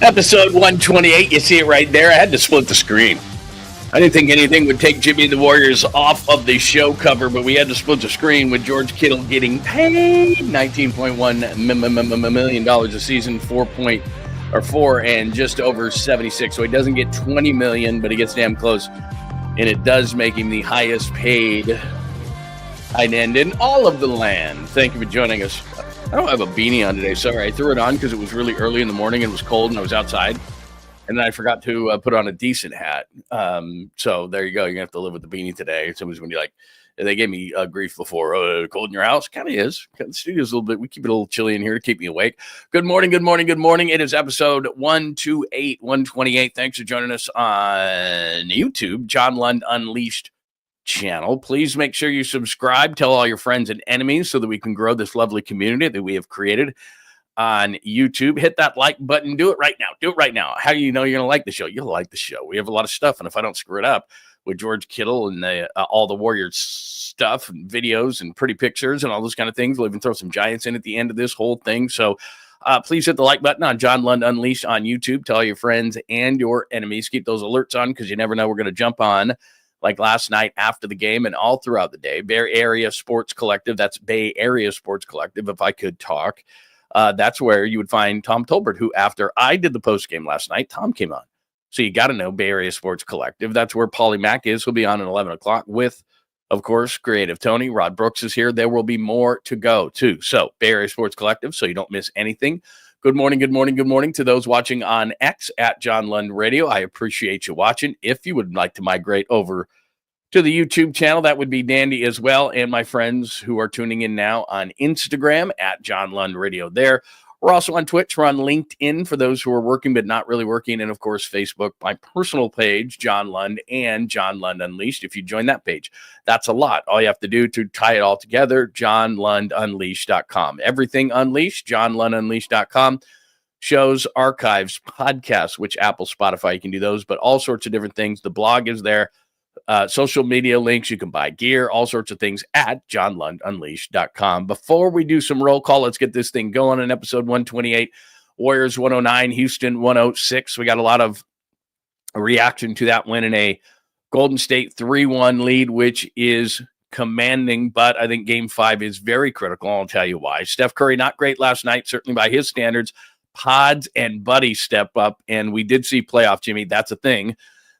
Episode 128, you see it right there. I had to split the screen. I didn't think anything would take Jimmy and the Warriors off of the show cover, but we had to split the screen with George Kittle getting paid $19.1 million a season, 4 and just over 76. So he doesn't get $20 million, but he gets damn close. And it does make him the highest paid tight end in all of the land. Thank you for joining us. I don't have a beanie on today. Sorry, I threw it on because it was really early in the morning and it was cold and I was outside. And then I forgot to put on a decent hat. So there you go. You're going to have to live with the beanie today. Somebody's going to be like, they gave me grief before. Cold in your house? Kind of is. The studio's a little bit, we keep it a little chilly in here to keep me awake. Good morning, good morning, good morning. It is episode 128. Thanks for joining us on YouTube, John Lund Unleashed channel. Please make sure you subscribe. Tell all your friends and enemies so that we can grow this lovely community that we have created on YouTube. Hit that like button. Do it right now. Do it right now. How do you know you're going to like the show? You'll like the show. We have a lot of stuff, and if I don't screw it up with George Kittle and all the Warriors stuff and videos and pretty pictures and all those kind of things, we'll even throw some Giants in at the end of this whole thing. So please hit the like button on John Lund Unleashed on YouTube. Tell your friends and your enemies. Keep those alerts on because you never know. We're going to jump on like last night after the game and all throughout the day. Bay Area Sports Collective. That's Bay Area Sports Collective, if I could talk. That's where you would find Tom Tolbert, who after I did the post game last night, Tom came on. So you got to know Bay Area Sports Collective. That's where Paulie Mack is. He'll be on at 11 o'clock with, of course, Creative Tony. Rod Brooks is here. There will be more to go, too. So Bay Area Sports Collective, so you don't miss anything. Good morning, good morning, good morning to those watching on X at John Lund Radio. I appreciate you watching. If you would like to migrate over to the YouTube channel, that would be dandy as well. And my friends who are tuning in now on Instagram at John Lund Radio there. We're also on Twitch. We're on LinkedIn for those who are working but not really working. And, of course, Facebook, my personal page, John Lund and John Lund Unleashed. If you join that page, that's a lot. All you have to do to tie it all together, johnlundunleashed.com. Everything Unleashed, johnlundunleashed.com. Shows, archives, podcasts, which Apple, Spotify, you can do those, but all sorts of different things. The blog is there. Social media links, you can buy gear, all sorts of things at johnlundunleashed.com. Before we do some roll call, let's get this thing going in episode 128. Warriors 109, Houston 106. We got a lot of reaction to that win in a Golden State 3-1 lead, which is commanding, but I think game 5 is very critical. I'll tell you why. Steph Curry, not great last night, certainly by his standards. Pods and Buddy step up, and we did see playoff Jimmy. That's a thing.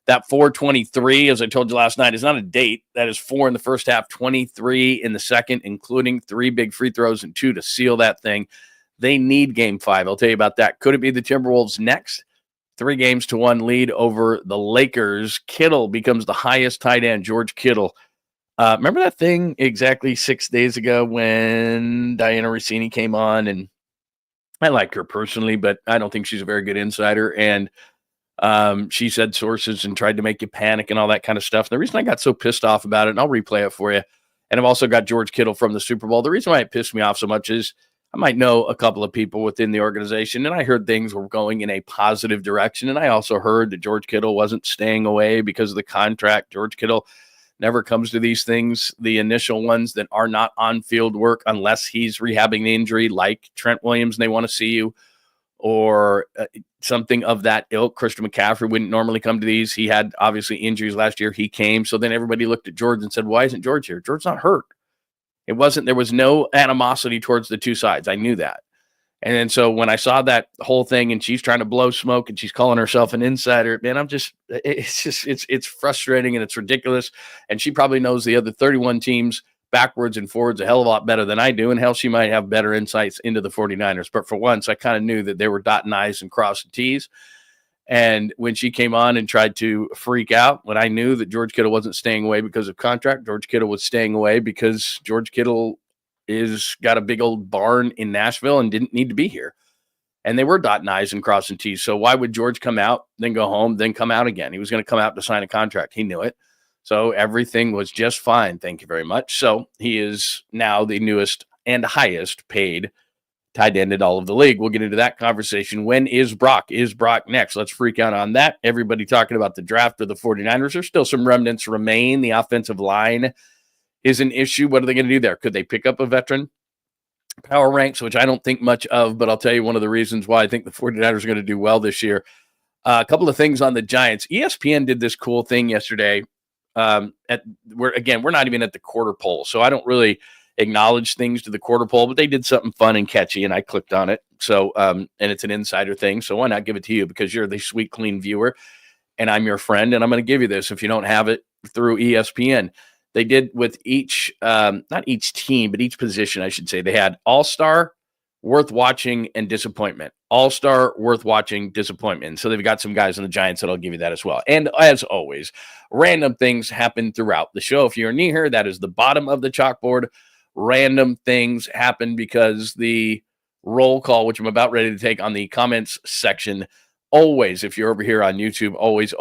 That 423, as I told you last night, is not a date. That is 4 in the first half, 23 in the second, including 3 big free throws and 2 to seal that thing. They need game 5. I'll tell you about that. Could it be the Timberwolves next? 3-1 lead over the Lakers. Kittle becomes the highest tight end, George Kittle. Remember that thing exactly 6 days ago when Diana Rossini came on? And I like her personally, but I don't think she's a very good insider. And she said sources and tried to make you panic and all that kind of stuff. The reason I got so pissed off about it, and I'll replay it for you, and I've also got George Kittle from the Super Bowl. The reason why it pissed me off so much is I might know a couple of people within the organization, and I heard things were going in a positive direction, and I also heard that George Kittle wasn't staying away because of the contract. George Kittle never comes to these things, the initial ones that are not on-field work, unless he's rehabbing the injury like Trent Williams and they want to see you, or something of that ilk. Christian McCaffrey wouldn't normally come to these. He had, obviously, injuries last year. He came. So then everybody looked at George and said, why isn't George here? George's not hurt. There was no animosity towards the two sides. I knew that. And then so when I saw that whole thing and she's trying to blow smoke and she's calling herself an insider, man, it's frustrating and it's ridiculous. And she probably knows the other 31 teams backwards and forwards a hell of a lot better than I do, and hell, she might have better insights into the 49ers. But for once, I kind of knew that they were dotting I's and crossing T's. And when she came on and tried to freak out, when I knew that George Kittle wasn't staying away because of contract, George Kittle was staying away because George Kittle is got a big old barn in Nashville and didn't need to be here. And they were dotting I's and crossing T's. So why would George come out, then go home, then come out again? He was going to come out to sign a contract. He knew it. So everything was just fine. Thank you very much. So he is now the newest and highest paid tight end in all of the league. We'll get into that conversation. When is Brock? Is Brock next? Let's freak out on that. Everybody talking about the draft of the 49ers. There's still some remnants remain. The offensive line is an issue. What are they going to do there? Could they pick up a veteran? power ranks, which I don't think much of, but I'll tell you one of the reasons why I think the 49ers are going to do well this year. A couple of things on the Giants. ESPN did this cool thing yesterday. We're not even at the quarter poll, so I don't really acknowledge things to the quarter poll, but they did something fun and catchy, and I clicked on it. So, and it's an insider thing, so why not give it to you, because you're the sweet, clean viewer, and I'm your friend, and I'm going to give you this if you don't have it through ESPN. They did with each, not each team, but each position, I should say. They had all-star, worth watching, and disappointment. All-star, worth watching, disappointment. So they've got some guys on the Giants that'll give you that as well. And as always, random things happen throughout the show. If you're new here, that is the bottom of the chalkboard. Random things happen because the roll call, which I'm about ready to take on the comments section, always, if you're over here on YouTube, always,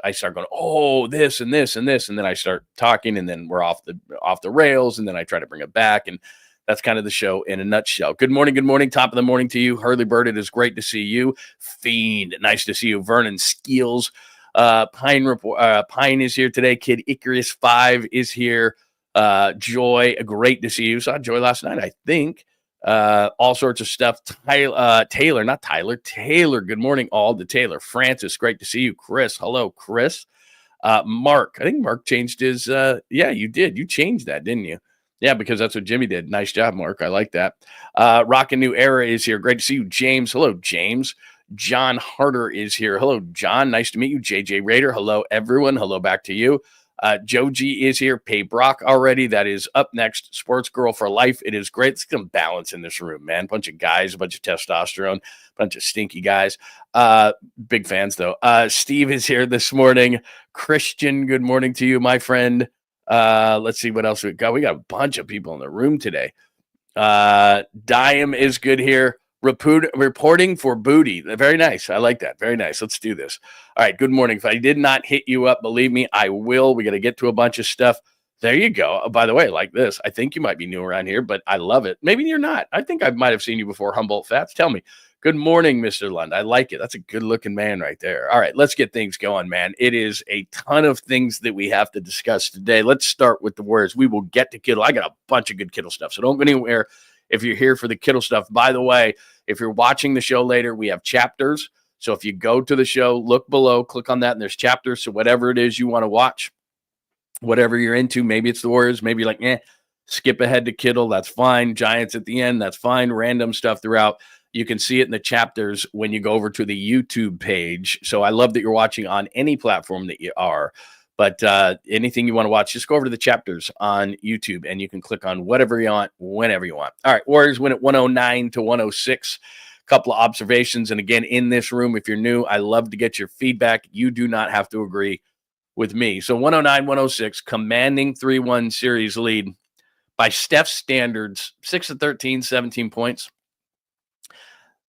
I start going, oh, this and this and this, and then I start talking, and then we're off the rails, and then I try to bring it back, and that's kind of the show in a nutshell. Good morning, top of the morning to you, Hurley Bird. It is great to see you, Fiend. Nice to see you, Vernon Skeels. Pine is here today. Kid Icarus 5 is here. Joy, great to see you. Saw Joy last night, I think. All sorts of stuff. Taylor, good morning all to Taylor. Francis, great to see you. Chris, hello, Chris. Mark, I think Mark changed his, you did. You changed that, didn't you? Yeah, because that's what Jimmy did. Nice job, Mark. I like that. Rockin' New Era is here. Great to see you. James, hello, James. John Harder is here. Hello, John. Nice to meet you. JJ Raider, hello, everyone. Hello back to you. Joe G is here. Pay Brock already. That is up next. Sports Girl for Life. It is great. It's some balance in this room, man. Bunch of guys, a bunch of testosterone, bunch of stinky guys. Big fans, though. Steve is here this morning. Christian, good morning to you, my friend. Let's see what else we got. We got a bunch of people in the room today. Dime is good here. Reporting for booty. Very nice. I like that. Very nice. Let's do this. All right. Good morning. If I did not hit you up, believe me, I will. We got to get to a bunch of stuff. There you go. Oh, by the way, like this, I think you might be new around here, but I love it. Maybe you're not. I think I might have seen you before, Humboldt Fats. Tell me. Good morning, Mr. Lund. I like it. That's a good-looking man right there. All right, let's get things going, man. It is a ton of things that we have to discuss today. Let's start with the Warriors. We will get to Kittle. I got a bunch of good Kittle stuff, so don't go anywhere if you're here for the Kittle stuff. By the way, if you're watching the show later, we have chapters. So if you go to the show, look below, click on that, and there's chapters. So whatever it is you want to watch, whatever you're into, maybe it's the Warriors, maybe you're like, skip ahead to Kittle. That's fine. Giants at the end. That's fine. Random stuff throughout. You can see it in the chapters when you go over to the YouTube page. So I love that you're watching on any platform that you are. But anything you want to watch, just go over to the chapters on YouTube, and you can click on whatever you want, whenever you want. All right, Warriors win at 109-106. Couple of observations. And again, in this room, if you're new, I love to get your feedback. You do not have to agree with me. So 109-106, commanding 3-1 series lead by Steph's standards, 6 of 13, 17 points.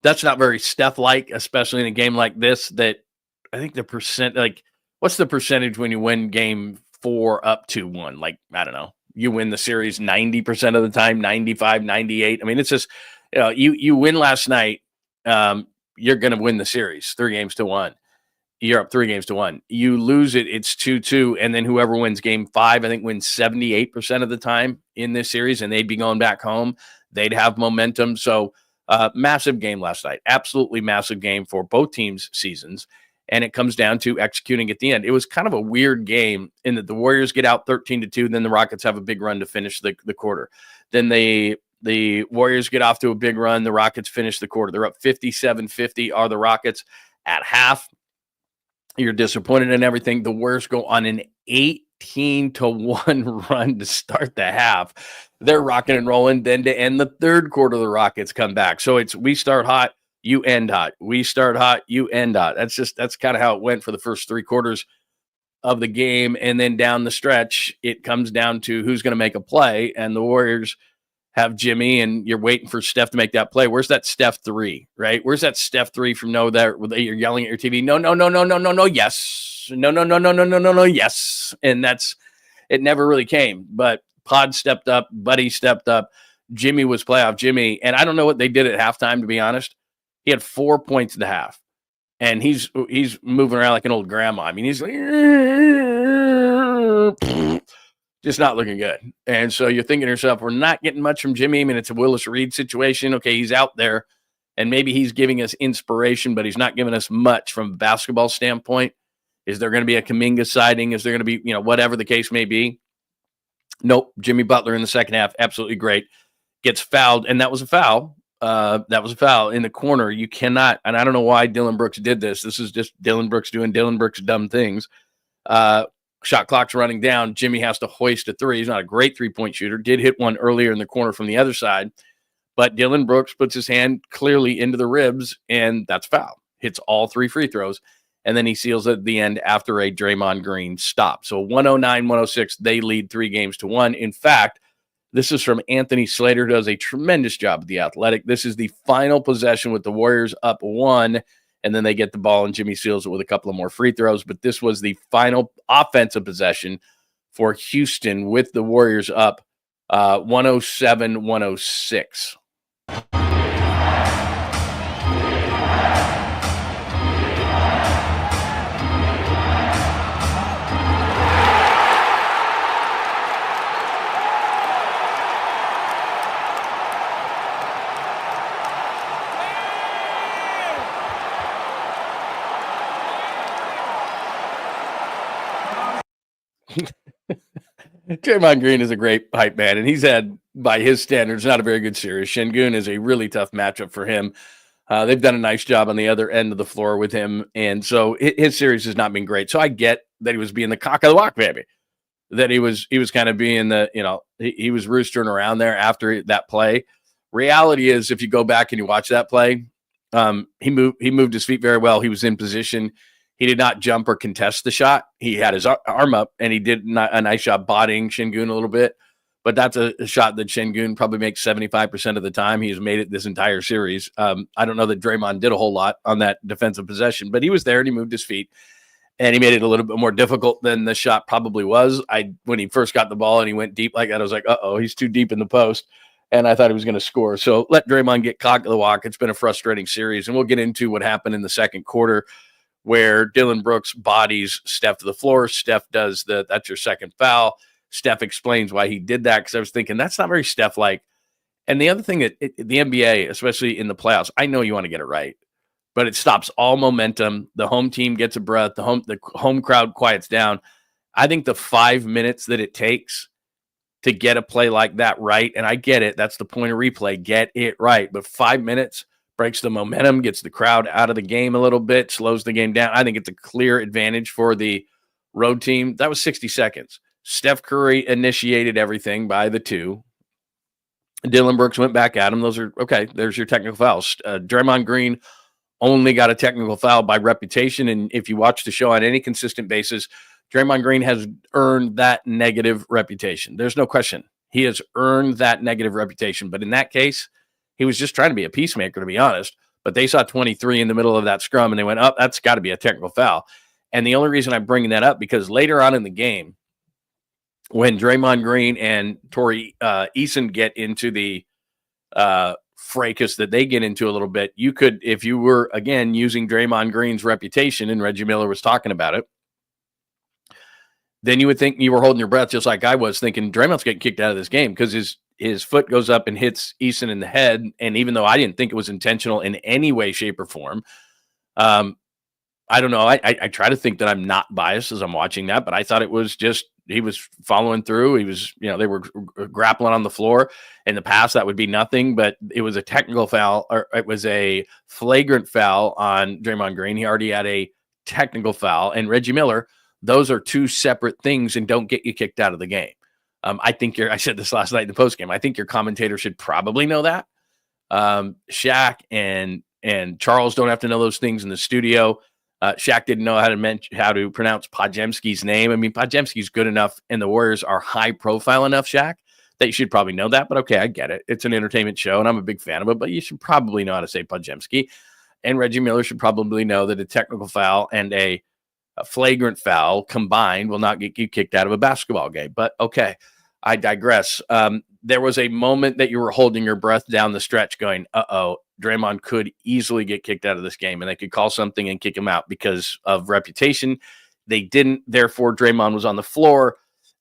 That's not very Steph-like, especially in a game like this. That I think the percent, like, what's the percentage when you win game 4 up 2-1? Like, I don't know. You win the series 90% of the time, 95, 98. I mean, it's just, you win last night, you're going to win the series 3-1. You're up 3-1. You lose it, it's 2-2. And then whoever wins game 5, I think, wins 78% of the time in this series, and they'd be going back home. They'd have momentum. So, massive game last night. Absolutely massive game for both teams' seasons. And it comes down to executing at the end. It was kind of a weird game in that the Warriors get out 13-2. Then the Rockets have a big run to finish the quarter. Then the Warriors get off to a big run. The Rockets finish the quarter. They're up 57-50 are the Rockets at half. You're disappointed in everything. The Warriors go on an 18-1 run to start the half. They're rocking and rolling. Then to end the third quarter, the Rockets come back. So it's we start hot, you end hot. We start hot, you end hot. That's kind of how it went for the first 3 quarters of the game. And then down the stretch, it comes down to who's going to make a play. And the Warriors have Jimmy, and you're waiting for Steph to make that play. Where's that Steph 3, right? Where's that Steph 3 from that you're yelling at your TV? No, yes. No, yes. And it never really came. But Pod stepped up, Buddy stepped up. Jimmy was playoff Jimmy. And I don't know what they did at halftime, to be honest. He had 4 points at the half. And he's moving around like an old grandma. I mean, he's like, Just not looking good. And so you're thinking to yourself, we're not getting much from Jimmy. I mean, it's a Willis Reed situation. Okay, he's out there, and maybe he's giving us inspiration, but he's not giving us much from a basketball standpoint. Is there going to be a Kuminga sighting? Is there going to be, whatever the case may be? Nope. Jimmy Butler in the second half, absolutely great. Gets fouled, and that was a foul. That was a foul in the corner. You cannot, and I don't know why Dillon Brooks did this. This is just Dillon Brooks doing Dillon Brooks dumb things. Shot clock's running down. Jimmy has to hoist a three. He's not a great three-point shooter. Did hit one earlier in the corner from the other side. But Dillon Brooks puts his hand clearly into the ribs, and that's foul. Hits all three free throws. And then he seals it at the end after a Draymond Green stop. So 109-106, they lead 3-1. In fact, this is from Anthony Slater, who does a tremendous job at The Athletic. This is the final possession with the Warriors up 1, and then they get the ball, and Jimmy seals it with a couple of more free throws. But this was the final offensive possession for Houston with the Warriors up 107-106. Draymond Green is a great hype man, and he's had, by his standards, not a very good series. 𝐮𝐬𝐽 is a really tough matchup for him. They've done a nice job on the other end of the floor with him, and so his series has not been great. So I get that he was being the cock of the walk, baby. That he was kind of being the, he was roostering around there after that play. Reality is, if you go back and you watch that play, he moved his feet very well. He was in position. He did not jump or contest the shot. He had his arm up, and he did a nice job bodying 𝐮𝐬𝐽 a little bit. But that's a shot that 𝐮𝐬𝐽 probably makes 75% of the time. He's made it this entire series. I don't know that Draymond did a whole lot on that defensive possession, but he was there and he moved his feet, and he made it a little bit more difficult than the shot probably was. When he first got the ball and he went deep like that, I was like, uh-oh, he's too deep in the post, and I thought he was going to score. So let Draymond get cock of the walk. It's been a frustrating series, and we'll get into what happened in the second quarter, where Dillon Brooks bodies Steph to the floor. Steph does that's your second foul. Steph explains why he did that, because I was thinking that's not very Steph-like. And the other thing that the NBA, especially in the playoffs, I know you want to get it right, but it stops all momentum. The home team gets a breath. The home crowd quiets down. I think the 5 minutes that it takes to get a play like that right, and I get it, that's the point of replay, get it right. But 5 minutes breaks the momentum, gets the crowd out of the game a little bit, slows the game down. I think it's a clear advantage for the road team. That was 60 seconds. Steph Curry initiated everything by the 2. Dillon Brooks went back at him. Those are, okay, there's your technical fouls. Draymond Green only got a technical foul by reputation, and if you watch the show on any consistent basis, Draymond Green has earned that negative reputation. There's no question. He has earned that negative reputation. But in that case, he was just trying to be a peacemaker, to be honest. But they saw 23 in the middle of that scrum, and they went, oh, that's got to be a technical foul. And the only reason I'm bringing that up, because later on in the game, when Draymond Green and Tori 𝐸𝐮𝐬𝐽 get into the fracas that they get into a little bit, you could, if you were, again, using Draymond Green's reputation, and Reggie Miller was talking about it, then you would think you were holding your breath, just like I was, thinking Draymond's getting kicked out of this game, because his foot goes up and hits 𝐸𝐮𝐬𝐽 in the head. And even though I didn't think it was intentional in any way, shape, or form, I don't know. I try to think that I'm not biased as I'm watching that, but I thought it was just, he was following through. He was, they were grappling on the floor. In the past, that would be nothing, but it was a technical foul, or it was a flagrant foul on Draymond Green. He already had a technical foul. And Reggie Miller, those are two separate things and don't get you kicked out of the game. I think I said this last night in the postgame, I think your commentator should probably know that. Shaq and Charles don't have to know those things in the studio. Shaq didn't know how to pronounce Podziemski's name. I mean, Podziemski's good enough, and the Warriors are high profile enough, Shaq, that you should probably know that. But okay, I get it. It's an entertainment show, and I'm a big fan of it, but you should probably know how to say Podziemski. And Reggie Miller should probably know that a technical foul and a flagrant foul combined will not get you kicked out of a basketball game. But okay, I digress. There was a moment that you were holding your breath down the stretch going, uh-oh, Draymond could easily get kicked out of this game, and they could call something and kick him out because of reputation. They didn't. Therefore, Draymond was on the floor.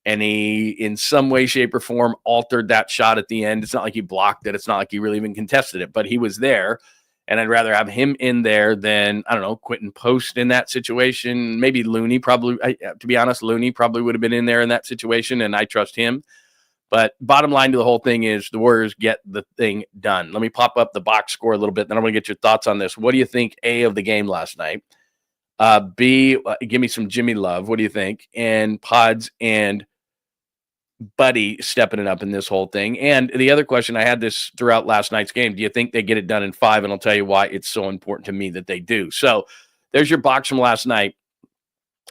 and he, in some way, shape, or form, altered that shot at the end. It's not like he blocked it. It's not like he really even contested it, but he was there. And I'd rather have him in there than, I don't know, Quentin Post in that situation. Maybe Looney probably, to be honest, Looney probably would have been in there in that situation, and I trust him. But bottom line to the whole thing is the Warriors get the thing done. Let me pop up the box score a little bit, then I'm going to get your thoughts on this. What do you think, A, of the game last night? B, give me some Jimmy love. What do you think? And Pods and Buddy stepping it up in this whole thing. And the other question, I had this throughout last night's game. Do you think they get it done in 5? And I'll tell you why it's so important to me that they do. So there's your box from last night.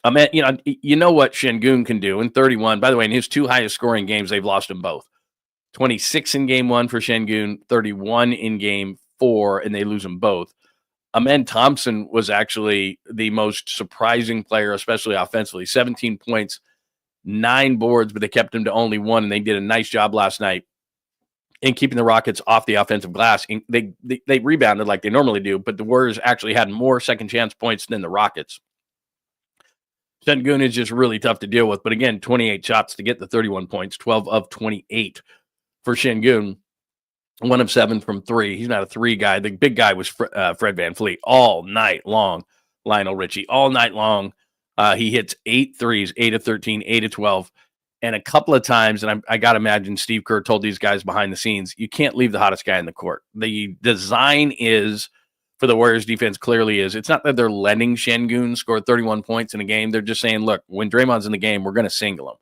You know what 𝐮𝐬𝐿 can do in 31. By the way, in his 2 highest scoring games, they've lost them both. 26 in game 1 for 𝐮𝐬𝐿, 31 in game 4, and they lose them both. Amen Thompson was actually the most surprising player, especially offensively. 17 points, 9 boards, but they kept him to only 1, and they did a nice job last night in keeping the Rockets off the offensive glass. They rebounded like they normally do, but the Warriors actually had more second chance points than the Rockets. 𝐮𝐬𝐿 is just really tough to deal with. But again, 28 shots to get the 31 points, 12 of 28 for 𝐮𝐬𝐿. 1 of 7 from 3. He's not a 3 guy. The big guy was Fred VanVleet all night long. Lionel Richie all night long. He hits 8 threes, 8 of 13, 8 of 12. And a couple of times, and I got to imagine Steve Kerr told these guys behind the scenes, you can't leave the hottest guy in the court. The design is, for the Warriors defense, clearly is, it's not that they're letting 𝐮𝐬𝐿 score 31 points in a game. They're just saying, look, when Draymond's in the game, we're going to single him.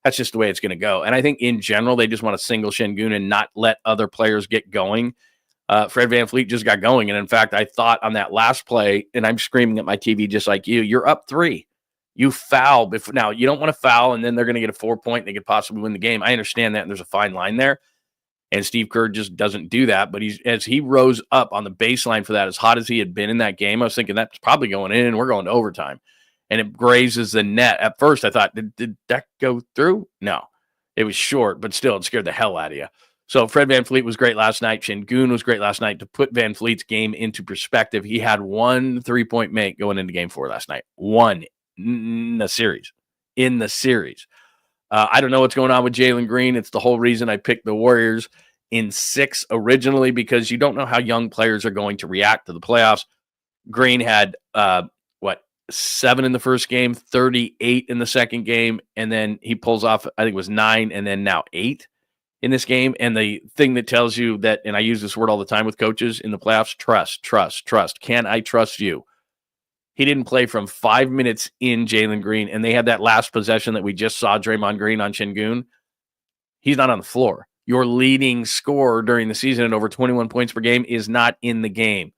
That's just the way it's going to go. And I think in general, they just want to single 𝐮𝐬𝐿 and not let other players get going. Fred VanVleet just got going. And in fact, I thought on that last play, and I'm screaming at my TV just like you're up 3. You foul before. Now, you don't want to foul, and then they're going to get a 4-point, and they could possibly win the game. I understand that, and there's a fine line there. And Steve Kerr just doesn't do that. But as he rose up on the baseline for that, as hot as he had been in that game, I was thinking that's probably going in, and we're going to overtime. And it grazes the net. At first, I thought, did that go through? No. It was short, but still, it scared the hell out of you. So Fred VanVleet was great last night. 𝐮𝐬𝐿 was great last night. To put VanVleet's game into perspective, he had 1 3-point make going into game 4 last night. 1 in the series. I don't know what's going on with Jalen Green. It's the whole reason I picked the Warriors in 6 originally, because you don't know how young players are going to react to the playoffs. Green had, 7 in the first game, 38 in the second game, and then he pulls off, I think it was 9, and then now 8 in this game. And the thing that tells you that, and I use this word all the time with coaches in the playoffs, trust. Can I trust you? He didn't play from 5 minutes in, Jalen Green, and they had that last possession that we just saw Draymond Green on 𝐮𝐬𝐿. He's not on the floor. Your leading scorer during the season at over 21 points per game is not in the game.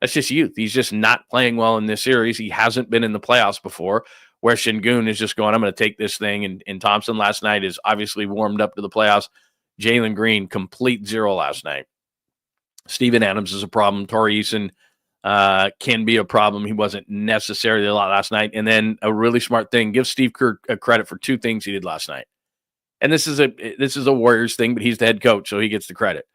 That's just youth. He's just not playing well in this series. He hasn't been in the playoffs before, where 𝐮𝐬𝐿 is just going, I'm going to take this thing. And Thompson last night is obviously warmed up to the playoffs. Jalen Green, complete 0 last night. Steven Adams is a problem. 𝐼𝐸 can be a problem. He wasn't necessarily a lot last night. And then a really smart thing, give Steve Kerr credit for 2 things he did last night. And this is a Warriors thing, but he's the head coach, so he gets the credit.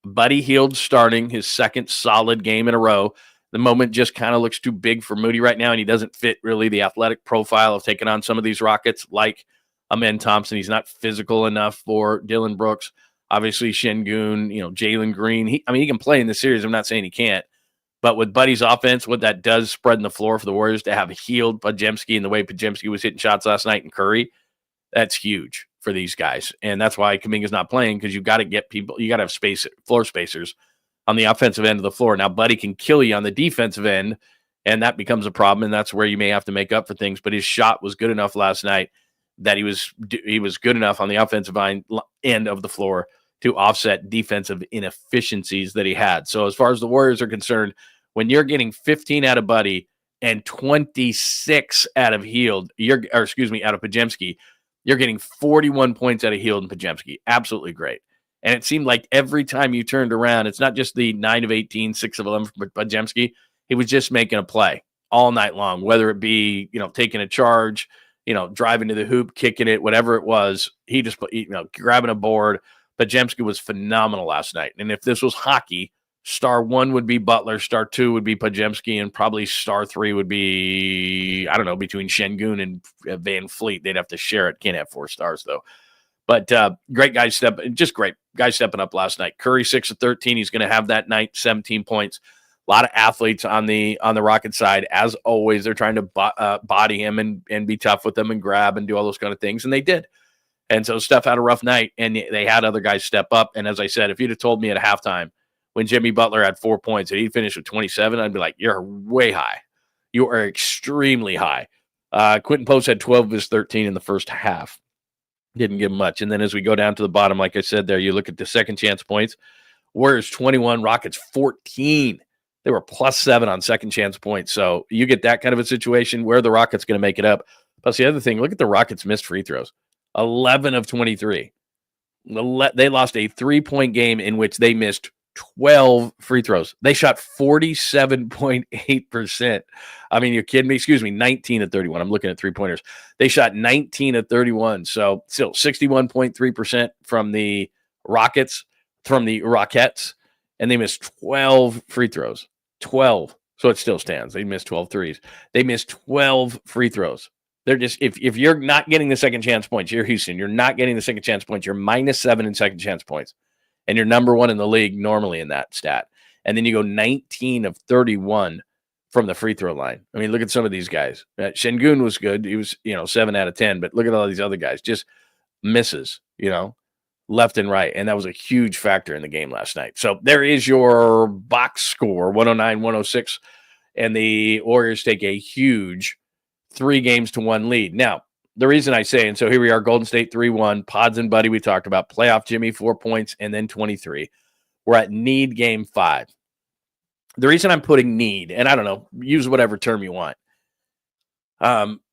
Buddy Hield starting his 2nd solid game in a row. The moment just kind of looks too big for Moody right now, and he doesn't fit really the athletic profile of taking on some of these Rockets like Amen Thompson. He's not physical enough for Dillon Brooks. Obviously, 𝐮𝐬𝐿, Jalen Green. He can play in the series. I'm not saying he can't. But with Buddy's offense, what that does spreading the floor for the Warriors to have Hield, Podziemski, and the way Podziemski was hitting shots last night, and Curry, that's huge for these guys. And that's why Kuminga's not playing, because you've got to get people, you got to have floor spacers on the offensive end of the floor. Now, Buddy can kill you on the defensive end, and that becomes a problem, and that's where you may have to make up for things. But his shot was good enough last night that he was good enough on the offensive end of the floor to offset defensive inefficiencies that he had. So as far as the Warriors are concerned, when you're getting 15 out of Buddy and 26 out of Hield, out of Podziemski, you're getting 41 points out of Hield and Podziemski. Absolutely great. And it seemed like every time you turned around, it's not just the 9 of 18, 6 of 11 for Podziemski. He was just making a play all night long, whether it be, taking a charge, driving to the hoop, kicking it, whatever it was. He just, grabbing a board. Podziemski was phenomenal last night. And if this was hockey, Star 1 would be Butler, Star 2 would be 𝐃𝐨𝐽𝐻𝐿, and probably Star 3 would be, I don't know, between 𝐮𝐬𝐿 and Van Fleet. They'd have to share it. Can't have 4 stars, though. But great guys stepping up last night. Curry 6 of 13. He's going to have that night, 17 points. A lot of athletes on the Rocket side. As always, they're trying to body him and be tough with him and grab and do all those kind of things, and they did. And so Steph had a rough night, and they had other guys step up. And as I said, if you'd have told me at halftime when Jimmy Butler had 4 points and he finished with 27, I'd be like, you're way high. You are extremely high. Quentin Post had 12 of his 13 in the first half. Didn't give much. And then as we go down to the bottom, like I said there, you look at the second chance points. Warriors 21, Rockets 14. They were +7 on second chance points. So you get that kind of a situation where the Rockets going to make it up. Plus the other thing, look at the Rockets missed free throws. 11 of 23. They lost a 3-point game in which they missed 12 free throws. They shot 47.8%. I mean, you're kidding me? Excuse me, 19 of 31. I'm looking at three-pointers. They shot 19 of 31. So still 61.3% from the Rockets, and they missed 12 free throws. 12. So it still stands. They missed 12 threes. They missed 12 free throws. They're just, if you're not getting the second chance points, you're Houston. You're not getting the second chance points. You're -7 in second chance points. And you're number 1 in the league normally in that stat. And then you go 19 of 31 from the free throw line. I mean, look at some of these guys. 𝐮𝐬𝐿 was good. He was, 7 out of 10. But look at all these other guys. Just misses, left and right. And that was a huge factor in the game last night. So there is your box score, 109-106. And the Warriors take a huge 3-1 lead. Now, the reason I say, and so here we are, Golden State 3-1, Pods and Buddy, we talked about, playoff Jimmy, 4 points, and then 23. We're at need game 5. The reason I'm putting need, and I don't know, use whatever term you want.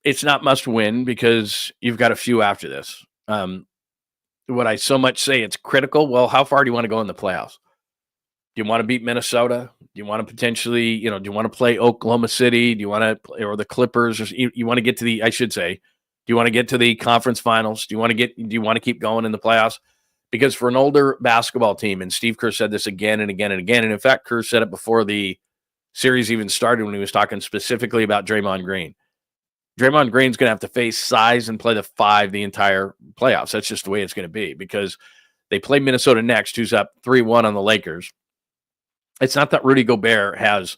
It's not must win because you've got a few after this. Would I so much say it's critical? Well, how far do you want to go in the playoffs? Do you want to beat Minnesota? Do you want to potentially, do you want to play Oklahoma City? Do you want to, or the Clippers? Or you want to get to the, I should say, do you want to get to the conference finals? Do you want to keep going in the playoffs? Because for an older basketball team, and Steve Kerr said this again and again and again, and in fact, Kerr said it before the series even started when he was talking specifically about Draymond Green. Draymond Green's going to have to face size and play the 5 the entire playoffs. That's just the way it's going to be because they play Minnesota next, who's up 3-1 on the Lakers. It's not that Rudy Gobert has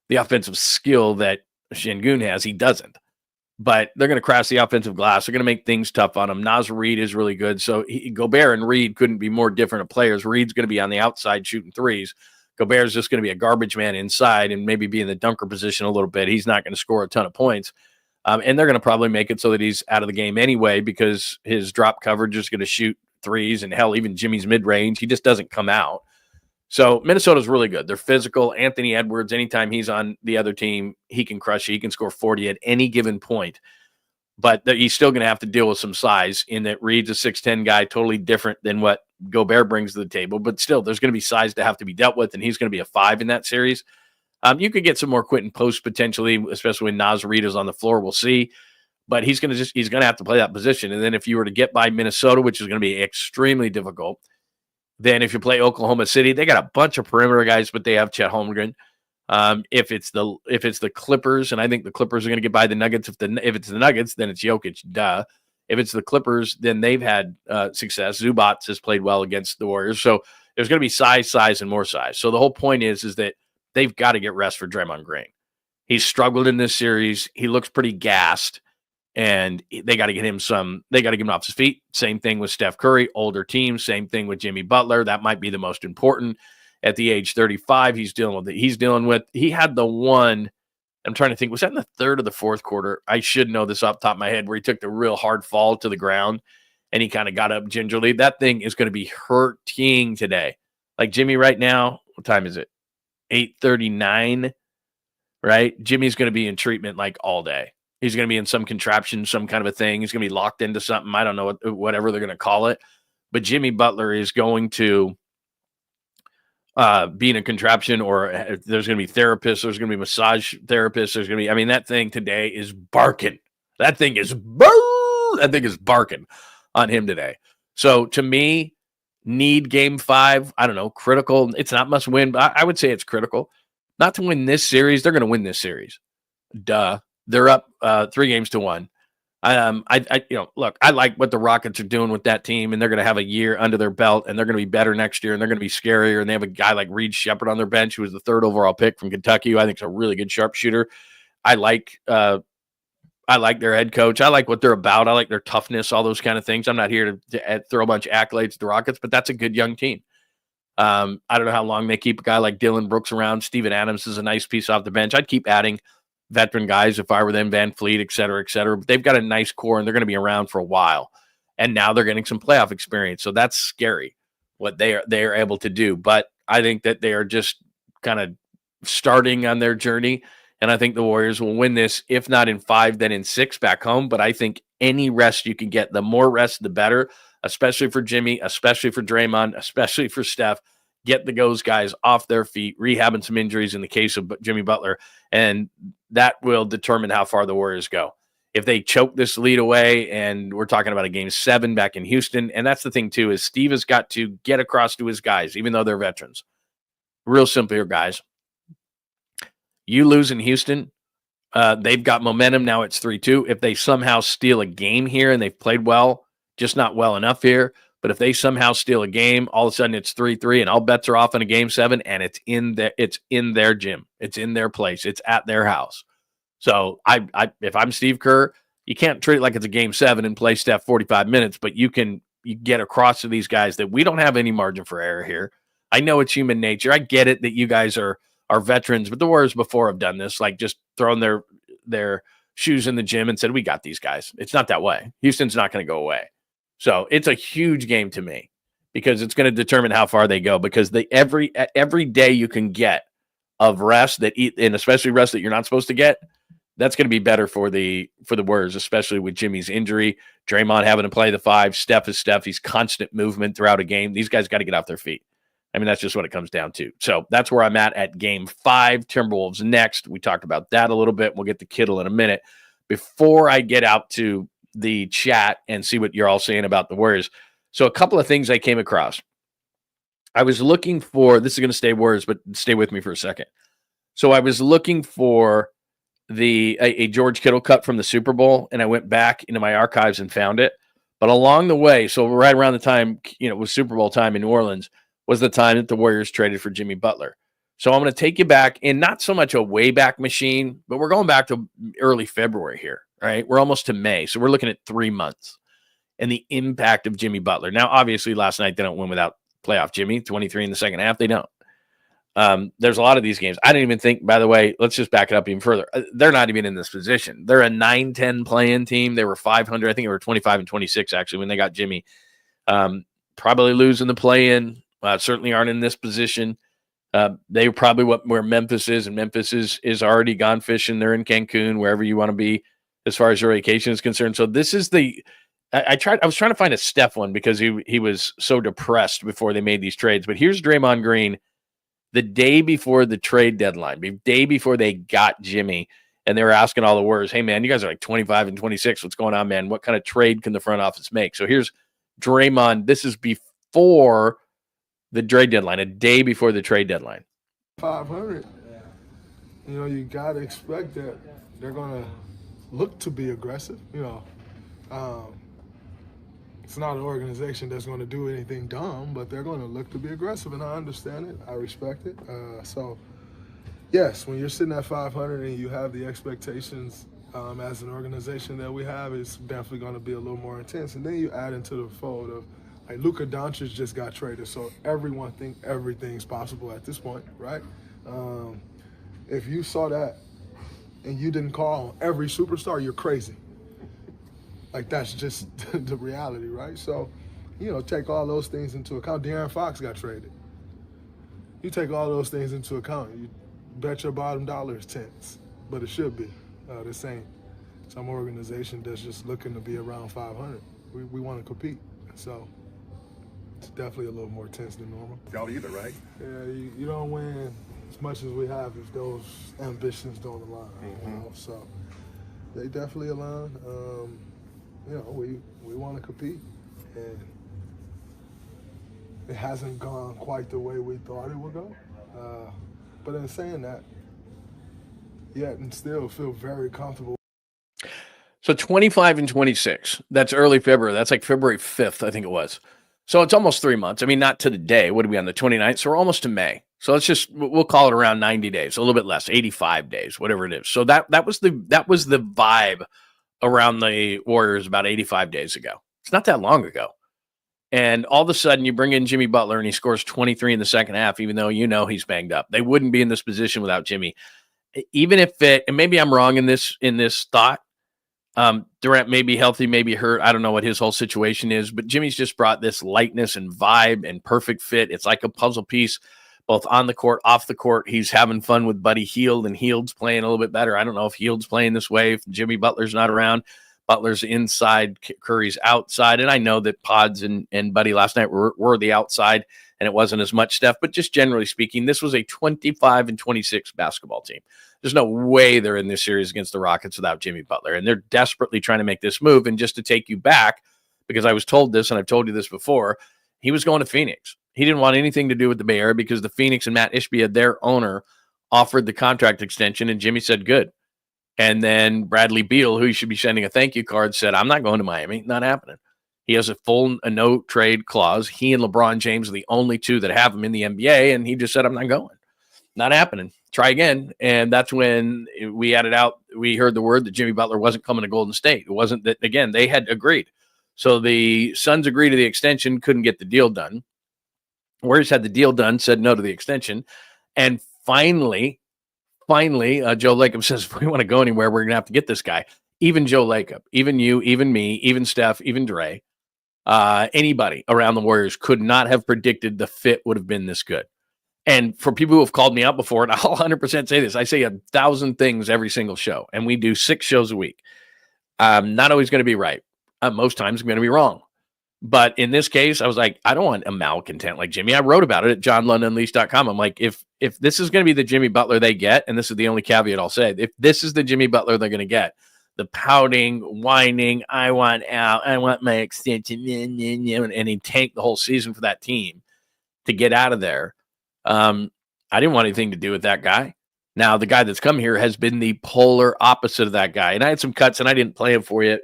the offensive skill that 𝐮𝐬𝐿 has. He doesn't. But they're going to crash the offensive glass. They're going to make things tough on him. Naz Reid is really good. So Gobert and Reid couldn't be more different of players. Reid's going to be on the outside shooting threes. Gobert's just going to be a garbage man inside and maybe be in the dunker position a little bit. He's not going to score a ton of points. And they're going to probably make it so that he's out of the game anyway because his drop coverage is going to shoot threes and hell, even Jimmy's mid-range. He just doesn't come out. So Minnesota's really good. They're physical. Anthony Edwards, anytime he's on the other team, he can crush it. He can score 40 at any given point. But he's still going to have to deal with some size in that Reed's a 6'10 guy, totally different than what Gobert brings to the table. But still, there's going to be size to have to be dealt with, and he's going to be a 5 in that series. You could get some more Quentin Post potentially, especially when Naz Reid is on the floor. We'll see. But he's going to have to play that position. And then if you were to get by Minnesota, which is going to be extremely difficult, then if you play Oklahoma City, they got a bunch of perimeter guys, but they have Chet Holmgren. If it's the Clippers, and I think the Clippers are going to get by the Nuggets. If it's the Nuggets, then it's Jokic. Duh. If it's the Clippers, then they've had success. Zubac has played well against the Warriors. So there's going to be size, and more size. So the whole point is that they've got to get rest for Draymond Green. He's struggled in this series. He looks pretty gassed. And they got to get him off his feet. Same thing with Steph Curry, older team. Same thing with Jimmy Butler. That might be the most important at the age 35. He's dealing with it. He had the one, I'm trying to think, was that in the third or the fourth quarter? I should know this off the top of my head, where he took the real hard fall to the ground and he kind of got up gingerly. That thing is going to be hurting today. Like Jimmy right now, what time is it? 8:39, right? Jimmy's going to be in treatment like all day. He's going to be in some contraption, some kind of a thing. He's going to be locked into something. I don't know whatever they're going to call it. But Jimmy Butler is going to be in a contraption, or there's going to be therapists. There's going to be massage therapists. There's going to be, that thing today is barking. That thing is barking on him today. So to me, need game 5. I don't know, critical. It's not must win, but I would say it's critical. Not to win this series. They're going to win this series. Duh. They're up 3-1. Look, I like what the Rockets are doing with that team, and they're going to have a year under their belt, and they're going to be better next year, and they're going to be scarier. And they have a guy like Reed Shepherd on their bench, who was the 3rd overall pick from Kentucky, who I think is a really good sharpshooter. I like their head coach. I like what they're about. I like their toughness, all those kind of things. I'm not here to throw a bunch of accolades to the Rockets, but that's a good young team. I don't know how long they keep a guy like Dylan Brooks around. Steven Adams is a nice piece off the bench. I'd keep adding veteran guys if I were them, Van Fleet, et cetera, et cetera. But they've got a nice core, and they're going to be around for a while. And now they're getting some playoff experience. So that's scary what they are able to do. But I think that they are just kind of starting on their journey. And I think the Warriors will win this, if not in 5, then in 6 back home. But I think any rest you can get, the more rest, the better, especially for Jimmy, especially for Draymond, especially for Steph. Get those guys off their feet, rehabbing some injuries in the case of Jimmy Butler, and that will determine how far the Warriors go. If they choke this lead away, and we're talking about a game 7 back in Houston, and that's the thing too, is Steve has got to get across to his guys, even though they're veterans. Real simple here, guys. You lose in Houston, they've got momentum. Now it's 3-2. If they somehow steal a game here, and they've played well, just not well enough here, but if they somehow steal a game, all of a sudden it's 3-3, and all bets are off in a game 7, and it's in their gym. It's in their place. It's at their house. So if I'm Steve Kerr, you can't treat it like it's a game 7 and play Steph 45 minutes, but you get across to these guys that we don't have any margin for error here. I know it's human nature. I get it that you guys are veterans, but the Warriors before have done this, like just thrown their shoes in the gym and said, we got these guys. It's not that way. Houston's not going to go away. So it's a huge game to me because it's going to determine how far they go, because every day you can get of rest and especially rest that you're not supposed to get, that's going to be better for the Warriors, especially with Jimmy's injury, Draymond having to play the 5, Steph is Steph. He's constant movement throughout a game. These guys got to get off their feet. I mean, that's just what it comes down to. So that's where I'm at game 5. Timberwolves next. We talked about that a little bit. We'll get to Kittle in a minute. Before I get out to the chat and see what you're all saying about the Warriors. So a couple of things I came across. I was looking for, this is going to stay Warriors, but stay with me for a second. So I was looking for a George Kittle cut from the Super Bowl, and I went back into my archives and found it. But along the way, so right around the time, it was Super Bowl time in New Orleans, was the time that the Warriors traded for Jimmy Butler. So I'm going to take you back in not so much a way back machine, but we're going back to early February here. Right, we're almost to May, so we're looking at 3 months and the impact of Jimmy Butler. Now, obviously, last night they don't win without playoff Jimmy. 23 in the second half, they don't. There's a lot of these games. I didn't even think, by the way, let's just back it up even further. They're not even in this position. They're a 9-10 play-in team. They were 500. I think they were 25-26 actually when they got Jimmy. Probably losing the play-in. Certainly aren't in this position. They probably where Memphis is, and Memphis is already gone fishing. They're in Cancun, wherever you want to be, as far as your vacation is concerned. So this is I was trying to find a Steph one because he was so depressed before they made these trades. But here's Draymond Green the day before the trade deadline, the day before they got Jimmy, and they were asking all the Warriors, hey, man, you guys are like 25-26. What's going on, man? What kind of trade can the front office make? So here's Draymond. This is before the trade deadline, a day before the trade deadline. 500. You got to expect that they're going to look to be aggressive. It's not an organization that's going to do anything dumb, but they're going to look to be aggressive, and I understand it. I respect it. So, yes, when you're sitting at 500 and you have the expectations as an organization that we have, it's definitely going to be a little more intense. And then you add into the fold of, like, Luka Doncic just got traded, so everyone think everything's possible at this point, right? If you saw that and you didn't call every superstar, you're crazy. Like, that's just the reality, right? So, take all those things into account. De'Aaron Fox got traded. You take all those things into account. You bet your bottom dollar is tense, but it should be the same. Some organization that's just looking to be around 500. We want to compete, so it's definitely a little more tense than normal. Y'all either, right? Yeah, you don't win as much as we have if those ambitions don't align. Mm-hmm. So they definitely align. We want to compete, and it hasn't gone quite the way we thought it would go. But in saying that, yet and still feel very comfortable. So 25 and 26. That's early February. That's like February 5th, I think it was. So it's almost 3 months. I mean, not to the day. What are we on the 29th? So we're almost to May. So we'll call it around 90 days, a little bit less, 85 days, whatever it is. So that was the vibe around the Warriors about 85 days ago. It's not that long ago. And all of a sudden you bring in Jimmy Butler and he scores 23 in the second half, even though he's banged up. They wouldn't be in this position without Jimmy. Even if and maybe I'm wrong in this thought. Durant may be healthy, maybe hurt. I don't know what his whole situation is, but Jimmy's just brought this lightness and vibe and perfect fit. It's like a puzzle piece, both on the court, off the court. He's having fun with Buddy Hield, and Hield's playing a little bit better. I don't know if Hield's playing this way, if Jimmy Butler's not around. Butler's inside, Curry's outside. And I know that Pods and Buddy last night were the outside, and it wasn't as much Steph. But just generally speaking, this was a 25 and 26 basketball team. There's no way they're in this series against the Rockets without Jimmy Butler. And they're desperately trying to make this move. And just to take you back, because I was told this, and I've told you this before, he was going to Phoenix. He didn't want anything to do with the Bay Area because the Phoenix and Matt Ishbia, their owner, offered the contract extension, and Jimmy said, good. And then Bradley Beal, who you should be sending a thank you card, said, I'm not going to Miami. Not happening. He has a no trade clause. He and LeBron James are the only two that have him in the NBA. And he just said, I'm not going. Not happening. Try again. And that's when we heard the word that Jimmy Butler wasn't coming to Golden State. It wasn't that, again, they had agreed. So the Suns agreed to the extension, couldn't get the deal done. Warriors had the deal done, said no to the extension. And finally, Joe Lacob says, if we want to go anywhere, we're going to have to get this guy. Even Joe Lacob, even you, even me, even Steph, even Dre, anybody around the Warriors could not have predicted the fit would have been this good. And for people who have called me out before, and I'll 100% say this, I say 1,000 things every single show, and we do 6 shows a week. I'm not always going to be right. Most times I'm going to be wrong. But in this case, I was like, I don't want a malcontent like Jimmy. I wrote about it at johnlundunleashed.com. I'm like, if this is going to be the Jimmy Butler they get, and this is the only caveat I'll say, if this is the Jimmy Butler they're going to get, the pouting, whining, I want out, I want my extension, and he tanked the whole season for that team to get out of there. I didn't want anything to do with that guy. Now, the guy that's come here has been the polar opposite of that guy. And I had some cuts, and I didn't play him for you,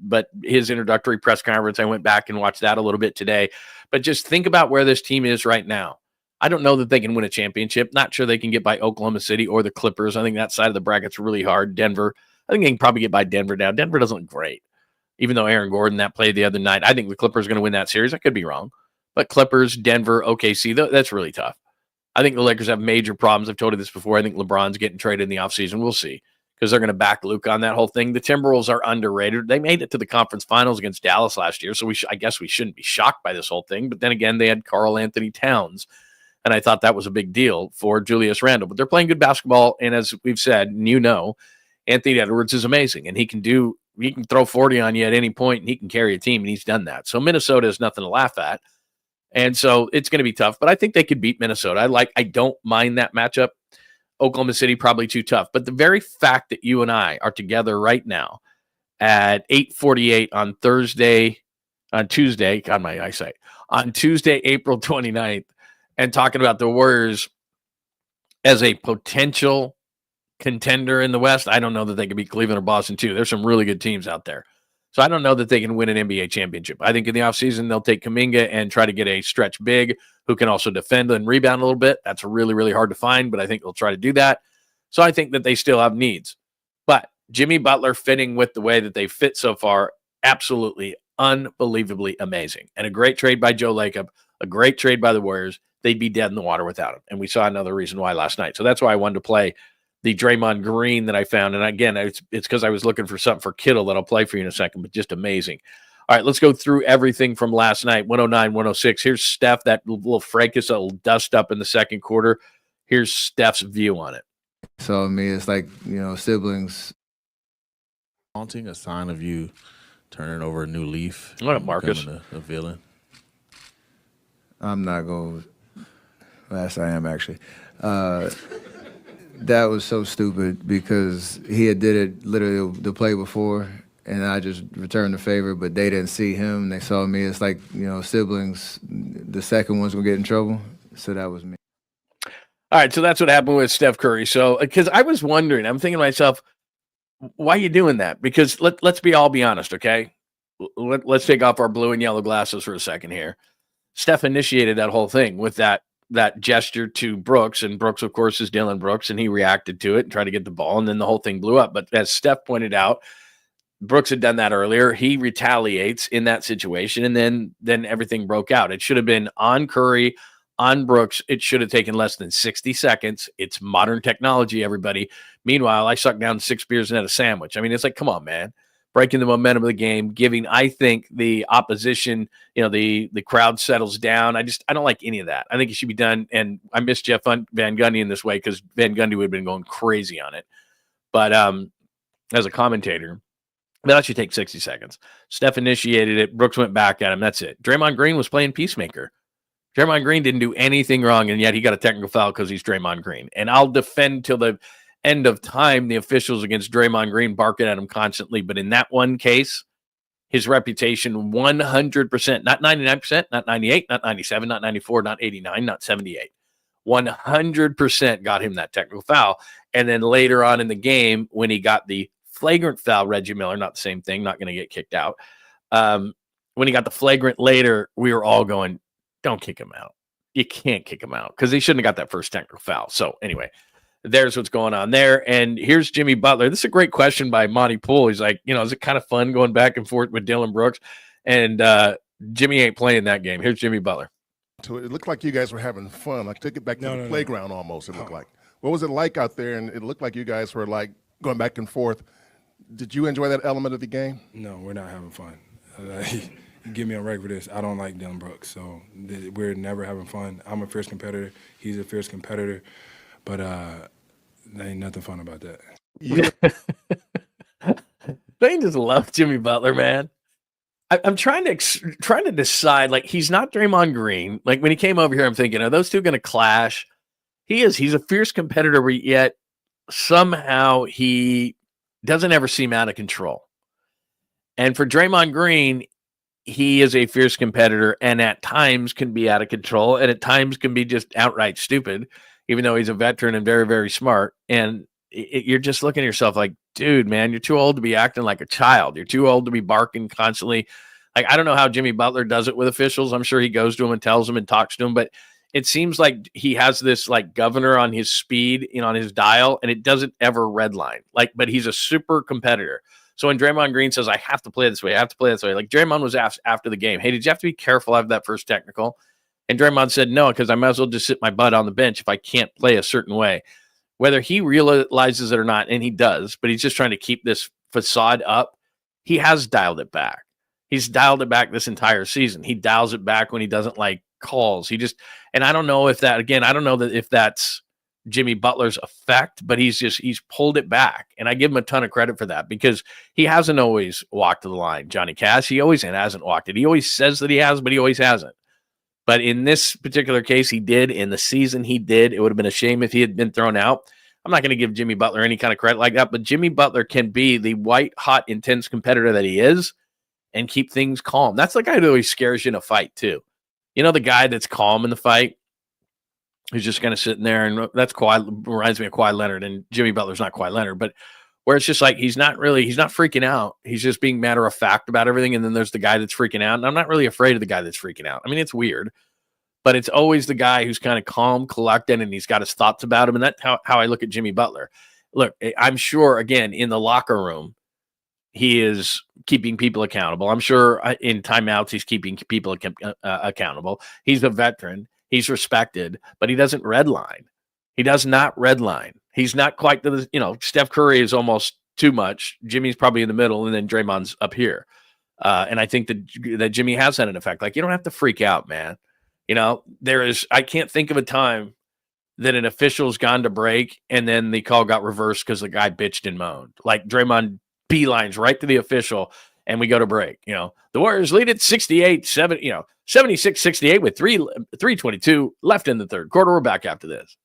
but his introductory press conference, I went back and watched that a little bit today. But just think about where this team is right now. I don't know that they can win a championship. Not sure they can get by Oklahoma City or the Clippers. I think that side of the bracket's really hard. Denver, I think they can probably get by Denver now. Denver doesn't look great. Even though Aaron Gordon, that played the other night, I think the Clippers are going to win that series. I could be wrong. But Clippers, Denver, OKC, that's really tough. I think the Lakers have major problems. I've told you this before. I think LeBron's getting traded in the offseason. We'll see, because they're going to back Luke on that whole thing. The Timberwolves are underrated. They made it to the conference finals against Dallas last year, so I guess we shouldn't be shocked by this whole thing. But then again, they had Karl Anthony Towns, and I thought that was a big deal for Julius Randle. But they're playing good basketball, and as we've said, and Anthony Edwards is amazing, and he can throw 40 on you at any point, and he can carry a team, and he's done that. So Minnesota is nothing to laugh at. And so it's going to be tough, but I think they could beat Minnesota. I don't mind that matchup. Oklahoma City, probably too tough. But the very fact that you and I are together right now at 8:48 on Tuesday, God, my eyesight, on Tuesday, April 29th, and talking about the Warriors as a potential contender in the West, I don't know that they could beat Cleveland or Boston too. There's some really good teams out there. So I don't know that they can win an NBA championship. I think in the offseason, they'll take Kuminga and try to get a stretch big who can also defend and rebound a little bit. That's really, really hard to find, but I think they'll try to do that. So I think that they still have needs. But Jimmy Butler fitting with the way that they fit so far, absolutely, unbelievably amazing. And a great trade by Joe Lacob, a great trade by the Warriors. They'd be dead in the water without him. And we saw another reason why last night. So that's why I wanted to play the Draymond green that I found. And again, it's because I was looking for something for Kittle that I'll play for you in a second, but just amazing. All right, let's go through everything from last night, 109, 106. Here's Steph, that little fracas, that'll dust up in the second quarter. Here's Steph's view on it. So, I mean, it's like, siblings. Haunting, a sign of you turning over a new leaf. What up, Marcus? Becoming a villain. I'm not going to. Yes, I am, actually. That was so stupid because he had did it literally the play before, and I just returned the favor, but they didn't see him. They saw me. It's like, siblings, the second one's going to get in trouble. So that was me. All right, so that's what happened with Steph Curry. So, because I was wondering, I'm thinking to myself, why are you doing that? Because let's be honest, okay? Let's take off our blue and yellow glasses for a second here. Steph initiated that whole thing with that gesture to Brooks, and Brooks, of course, is Dylan Brooks, and he reacted to it and tried to get the ball, and then the whole thing blew up. But as Steph pointed out, Brooks had done that earlier. He retaliates in that situation, and then everything broke out. It should have been on Curry, on Brooks. It should have taken less than 60 seconds. It's modern technology, everybody. Meanwhile, I sucked down 6 beers and had a sandwich. I mean, it's like, come on, man. Breaking the momentum of the game, giving, I think, the opposition, the crowd settles down. I don't like any of that. I think it should be done. And I miss Jeff Van Gundy in this way because Van Gundy would have been going crazy on it. But as a commentator, that should take 60 seconds. Steph initiated it. Brooks went back at him. That's it. Draymond Green was playing peacemaker. Draymond Green didn't do anything wrong, and yet he got a technical foul because he's Draymond Green. And I'll defend till the end of time the officials against Draymond Green barking at him constantly. But in that one case, his reputation 100%, not 99%, not 98, not 97, not 94, not 89, not 78. 100% got him that technical foul. And then later on in the game, when he got the flagrant foul, Reggie Miller, not the same thing, not going to get kicked out. When he got the flagrant later, we were all going, don't kick him out. You can't kick him out because he shouldn't have got that first technical foul. So anyway, there's what's going on there. And here's Jimmy Butler. This is a great question by Monty Poole. He's like, is it kind of fun going back and forth with Dylan Brooks? And Jimmy ain't playing that game. Here's Jimmy Butler. So it looked like you guys were having fun. Like, took it back to the playground almost, it looked like. What was it like out there? And it looked like you guys were like going back and forth. Did you enjoy that element of the game? No, we're not having fun. You get me on record for this. I don't like Dylan Brooks, so we're never having fun. I'm a fierce competitor. He's a fierce competitor, but there ain't nothing fun about that. They just love Jimmy Butler, man. I'm trying to decide. Like, he's not Draymond Green. Like, when he came over here, I'm thinking, are those two going to clash? He is. He's a fierce competitor, but yet somehow he doesn't ever seem out of control. And for Draymond Green, he is a fierce competitor and at times can be out of control and at times can be just outright stupid, even though he's a veteran and very, very smart. And you're just looking at yourself like, dude, man, you're too old to be acting like a child. You're too old to be barking constantly. Like, I don't know how Jimmy Butler does it with officials. I'm sure he goes to them and tells them and talks to them, but it seems like he has this like governor on his speed, on his dial, and it doesn't ever redline. Like, but he's a super competitor. So when Draymond Green says, I have to play this way, I have to play this way. Like, Draymond was asked after the game, hey, did you have to be careful after that first technical? And Draymond said, no, because I might as well just sit my butt on the bench if I can't play a certain way. Whether he realizes it or not, and he does, but he's just trying to keep this facade up, he has dialed it back. He's dialed it back this entire season. He dials it back when he doesn't like calls. And I don't know if that, again, I don't know that if that's Jimmy Butler's effect, but he's pulled it back. And I give him a ton of credit for that because he hasn't always walked the line, Johnny Cash. He always hasn't walked it. He always says that he has, but he always hasn't. But in this particular case, he did. In the season, he did. It would have been a shame if he had been thrown out. I'm not going to give Jimmy Butler any kind of credit like that, but Jimmy Butler can be the white, hot, intense competitor that he is and keep things calm. That's the guy that always scares you in a fight, too. The guy that's calm in the fight, who's just kind of sitting there, and that's reminds me of Kawhi Leonard, and Jimmy Butler's not Kawhi Leonard, but where it's just like he's not freaking out. He's just being matter of fact about everything, and then there's the guy that's freaking out, and I'm not really afraid of the guy that's freaking out. I mean, it's weird, but it's always the guy who's kind of calm, collected, and he's got his thoughts about him, and that's how I look at Jimmy Butler. Look, I'm sure, again, in the locker room, he is keeping people accountable. I'm sure in timeouts, he's keeping people accountable. He's a veteran. He's respected, but he doesn't redline. He does not redline. He's not quite Steph Curry is almost too much. Jimmy's probably in the middle, and then Draymond's up here. And I think that Jimmy has had an effect. Like, you don't have to freak out, man. I can't think of a time that an official's gone to break and then the call got reversed because the guy bitched and moaned. Like, Draymond beelines right to the official, and we go to break. The Warriors lead it 76-68 with 3:22 left in the third quarter. We're back after this.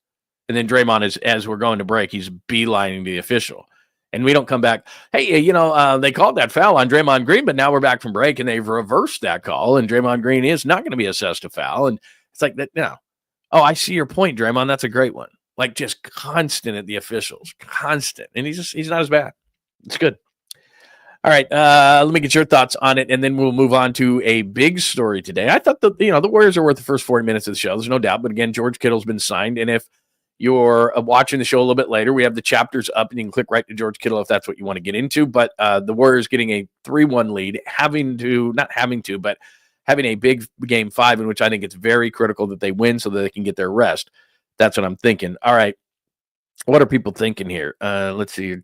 And then Draymond as we're going to break, he's beelining the official. and we don't come back, hey, they called that foul on Draymond Green, but now we're back from break and they've reversed that call, and Draymond Green is not going to be assessed a foul. And it's like that. No. Oh, I see your point, Draymond. That's a great one. Like, just constant at the officials, constant. And he's not as bad. It's good. All right, let me get your thoughts on it, and then we'll move on to a big story today. I thought the Warriors are worth the first 40 minutes of the show. There's no doubt. But again, George Kittle's been signed, and if you're watching the show a little bit later, we have the chapters up, and you can click right to George Kittle if that's what you want to get into. But the Warriors getting a 3-1 lead, having a big game 5 in which I think it's very critical that they win so that they can get their rest. That's what I'm thinking. All right, what are people thinking here? Let's see.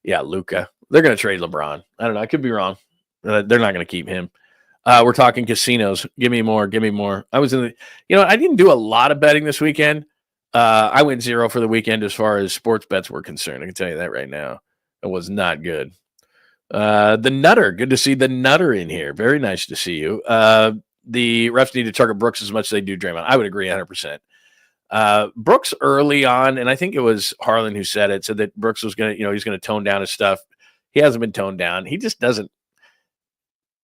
Yeah, Luka. They're going to trade LeBron. I don't know. I could be wrong. They're not going to keep him. We're talking casinos. Give me more. Give me more. I was in the, I didn't do a lot of betting this weekend. I went 0 for the weekend as far as sports bets were concerned. I can tell you that right now. It was not good. The Nutter. Good to see the Nutter in here. Very nice to see you. The refs need to target Brooks as much as they do Draymond. I would agree 100%. Brooks early on, and I think it was Harlan who said that Brooks was going to, he's going to tone down his stuff. He hasn't been toned down. He just doesn't.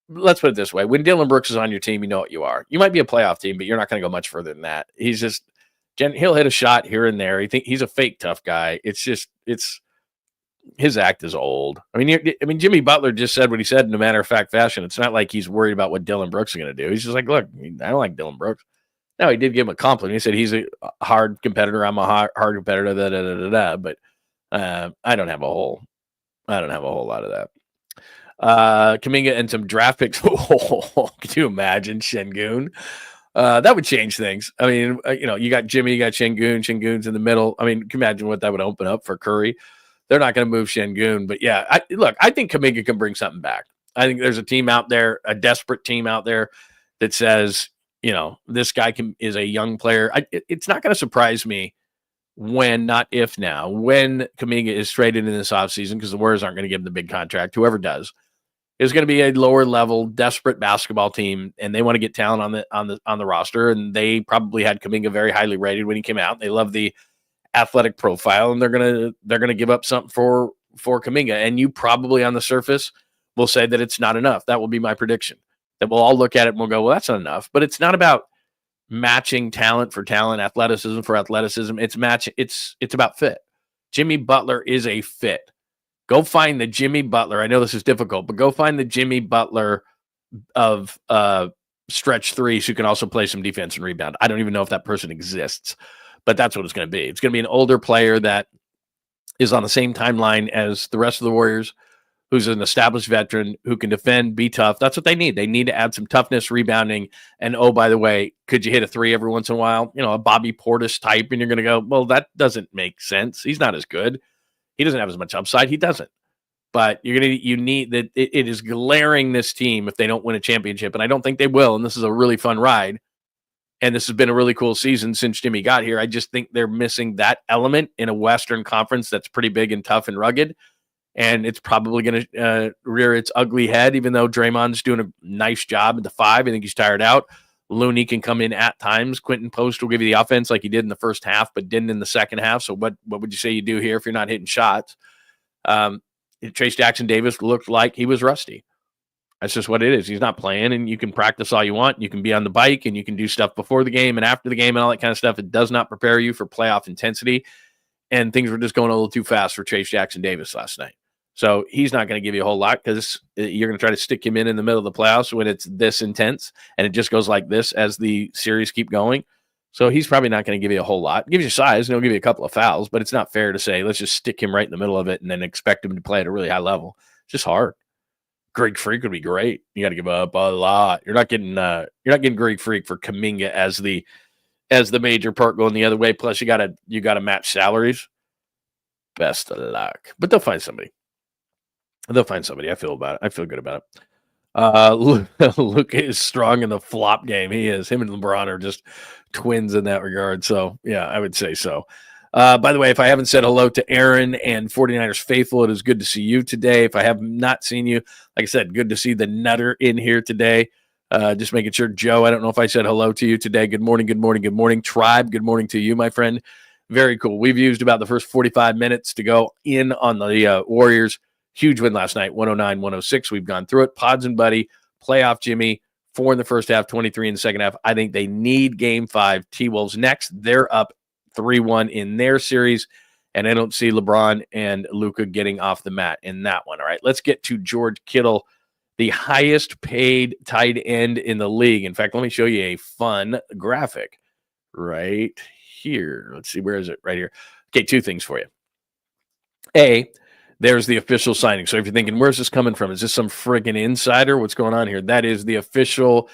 Let's put it this way. When Dylan Brooks is on your team, you know what you are. You might be a playoff team, but you're not going to go much further than that. He's just, he'll hit a shot here and there. He's a fake tough guy. It's his act is old. I mean, Jimmy Butler just said what he said in a matter of fact fashion. It's not like he's worried about what Dylan Brooks is going to do. He's just like, look, I don't like Dylan Brooks. No, he did give him a compliment. He said he's a hard competitor. I'm a hard competitor. But I don't have a whole lot of that. Kuminga and some draft picks. Can you imagine 𝐮𝐬𝐿? That would change things. I mean, you got Jimmy, you got 𝐮𝐬𝐿. 𝐮𝐬𝐿's in the middle. I mean, can you imagine what that would open up for Curry? They're not going to move 𝐮𝐬𝐿, but yeah, I think Kuminga can bring something back. I think there's a team out there, a desperate team out there that says, this guy is a young player. It's not going to surprise me when Kuminga is traded in this offseason, because the Warriors aren't going to give him the big contract. Whoever does is going to be a lower level, desperate basketball team, and they want to get talent on the roster. And they probably had Kuminga very highly rated when he came out. They love the athletic profile, and they're gonna give up something for Kuminga. And you probably on the surface will say that it's not enough. That will be my prediction. That we'll all look at it and we'll go, well, that's not enough. But it's not about matching talent for talent, athleticism for athleticism. It's about fit. Jimmy Butler is a fit. Go find the Jimmy Butler. I know this is difficult, but go find the Jimmy Butler of stretch threes who can also play some defense and rebound. I don't even know if that person exists, but that's what it's going to be. It's going to be an older player that is on the same timeline as the rest of the Warriors, who's an established veteran, who can defend, be tough. That's what they need. They need to add some toughness, rebounding, and, oh, by the way, could you hit a three every once in a while? A Bobby Portis type, and you're going to go, well, that doesn't make sense. He's not as good. He doesn't have as much upside. He doesn't. But you need that. It is glaring this team if they don't win a championship, and I don't think they will, and this is a really fun ride, and this has been a really cool season since Jimmy got here. I just think they're missing that element in a Western Conference that's pretty big and tough and rugged. And it's probably going to rear its ugly head, even though Draymond's doing a nice job at the 5. I think he's tired out. Looney can come in at times. Quentin Post will give you the offense like he did in the first half, but didn't in the second half. So what would you say you do here if you're not hitting shots? Trace Jackson Davis looked like he was rusty. That's just what it is. He's not playing, and you can practice all you want. You can be on the bike, and you can do stuff before the game and after the game and all that kind of stuff. It does not prepare you for playoff intensity. And things were just going a little too fast for Trace Jackson Davis last night. So he's not going to give you a whole lot, because you're going to try to stick him in the middle of the playoffs when it's this intense, and it just goes like this as the series keep going. So he's probably not going to give you a whole lot. Gives you size, and he'll give you a couple of fouls, but it's not fair to say, let's just stick him right in the middle of it and then expect him to play at a really high level. It's just hard. Greek Freak would be great. You got to give up a lot. You're not getting Greek Freak for Kuminga as the major part going the other way. Plus you got to match salaries. Best of luck. But they'll find somebody. I feel good about it. Luke is strong in the flop game. He is. Him and LeBron are just twins in that regard. So, yeah, I would say so. By the way, if I haven't said hello to Aaron and 49ers Faithful, it is good to see you today. If I have not seen you, like I said, good to see the Nutter in here today. Just making sure. Joe, I don't know if I said hello to you today. Good morning. Tribe, good morning to you, my friend. Very cool. We've used about the first 45 minutes to go in on the Warriors. Huge win last night, 109-106. We've gone through it. Pods and Buddy, playoff Jimmy, 4 in the first half, 23 in the second half. I think they need Game 5. T-Wolves next. They're up 3-1 in their series, and I don't see LeBron and Luka getting off the mat in that one. All right, let's get to George Kittle, the highest paid tight end in the league. In fact, let me show you a fun graphic right here. Let's see, where is it? Right here. Okay, 2 things for you. A, there's the official signing. So if you're thinking, where's this coming from? Is this some friggin' insider? What's going on here? That is the official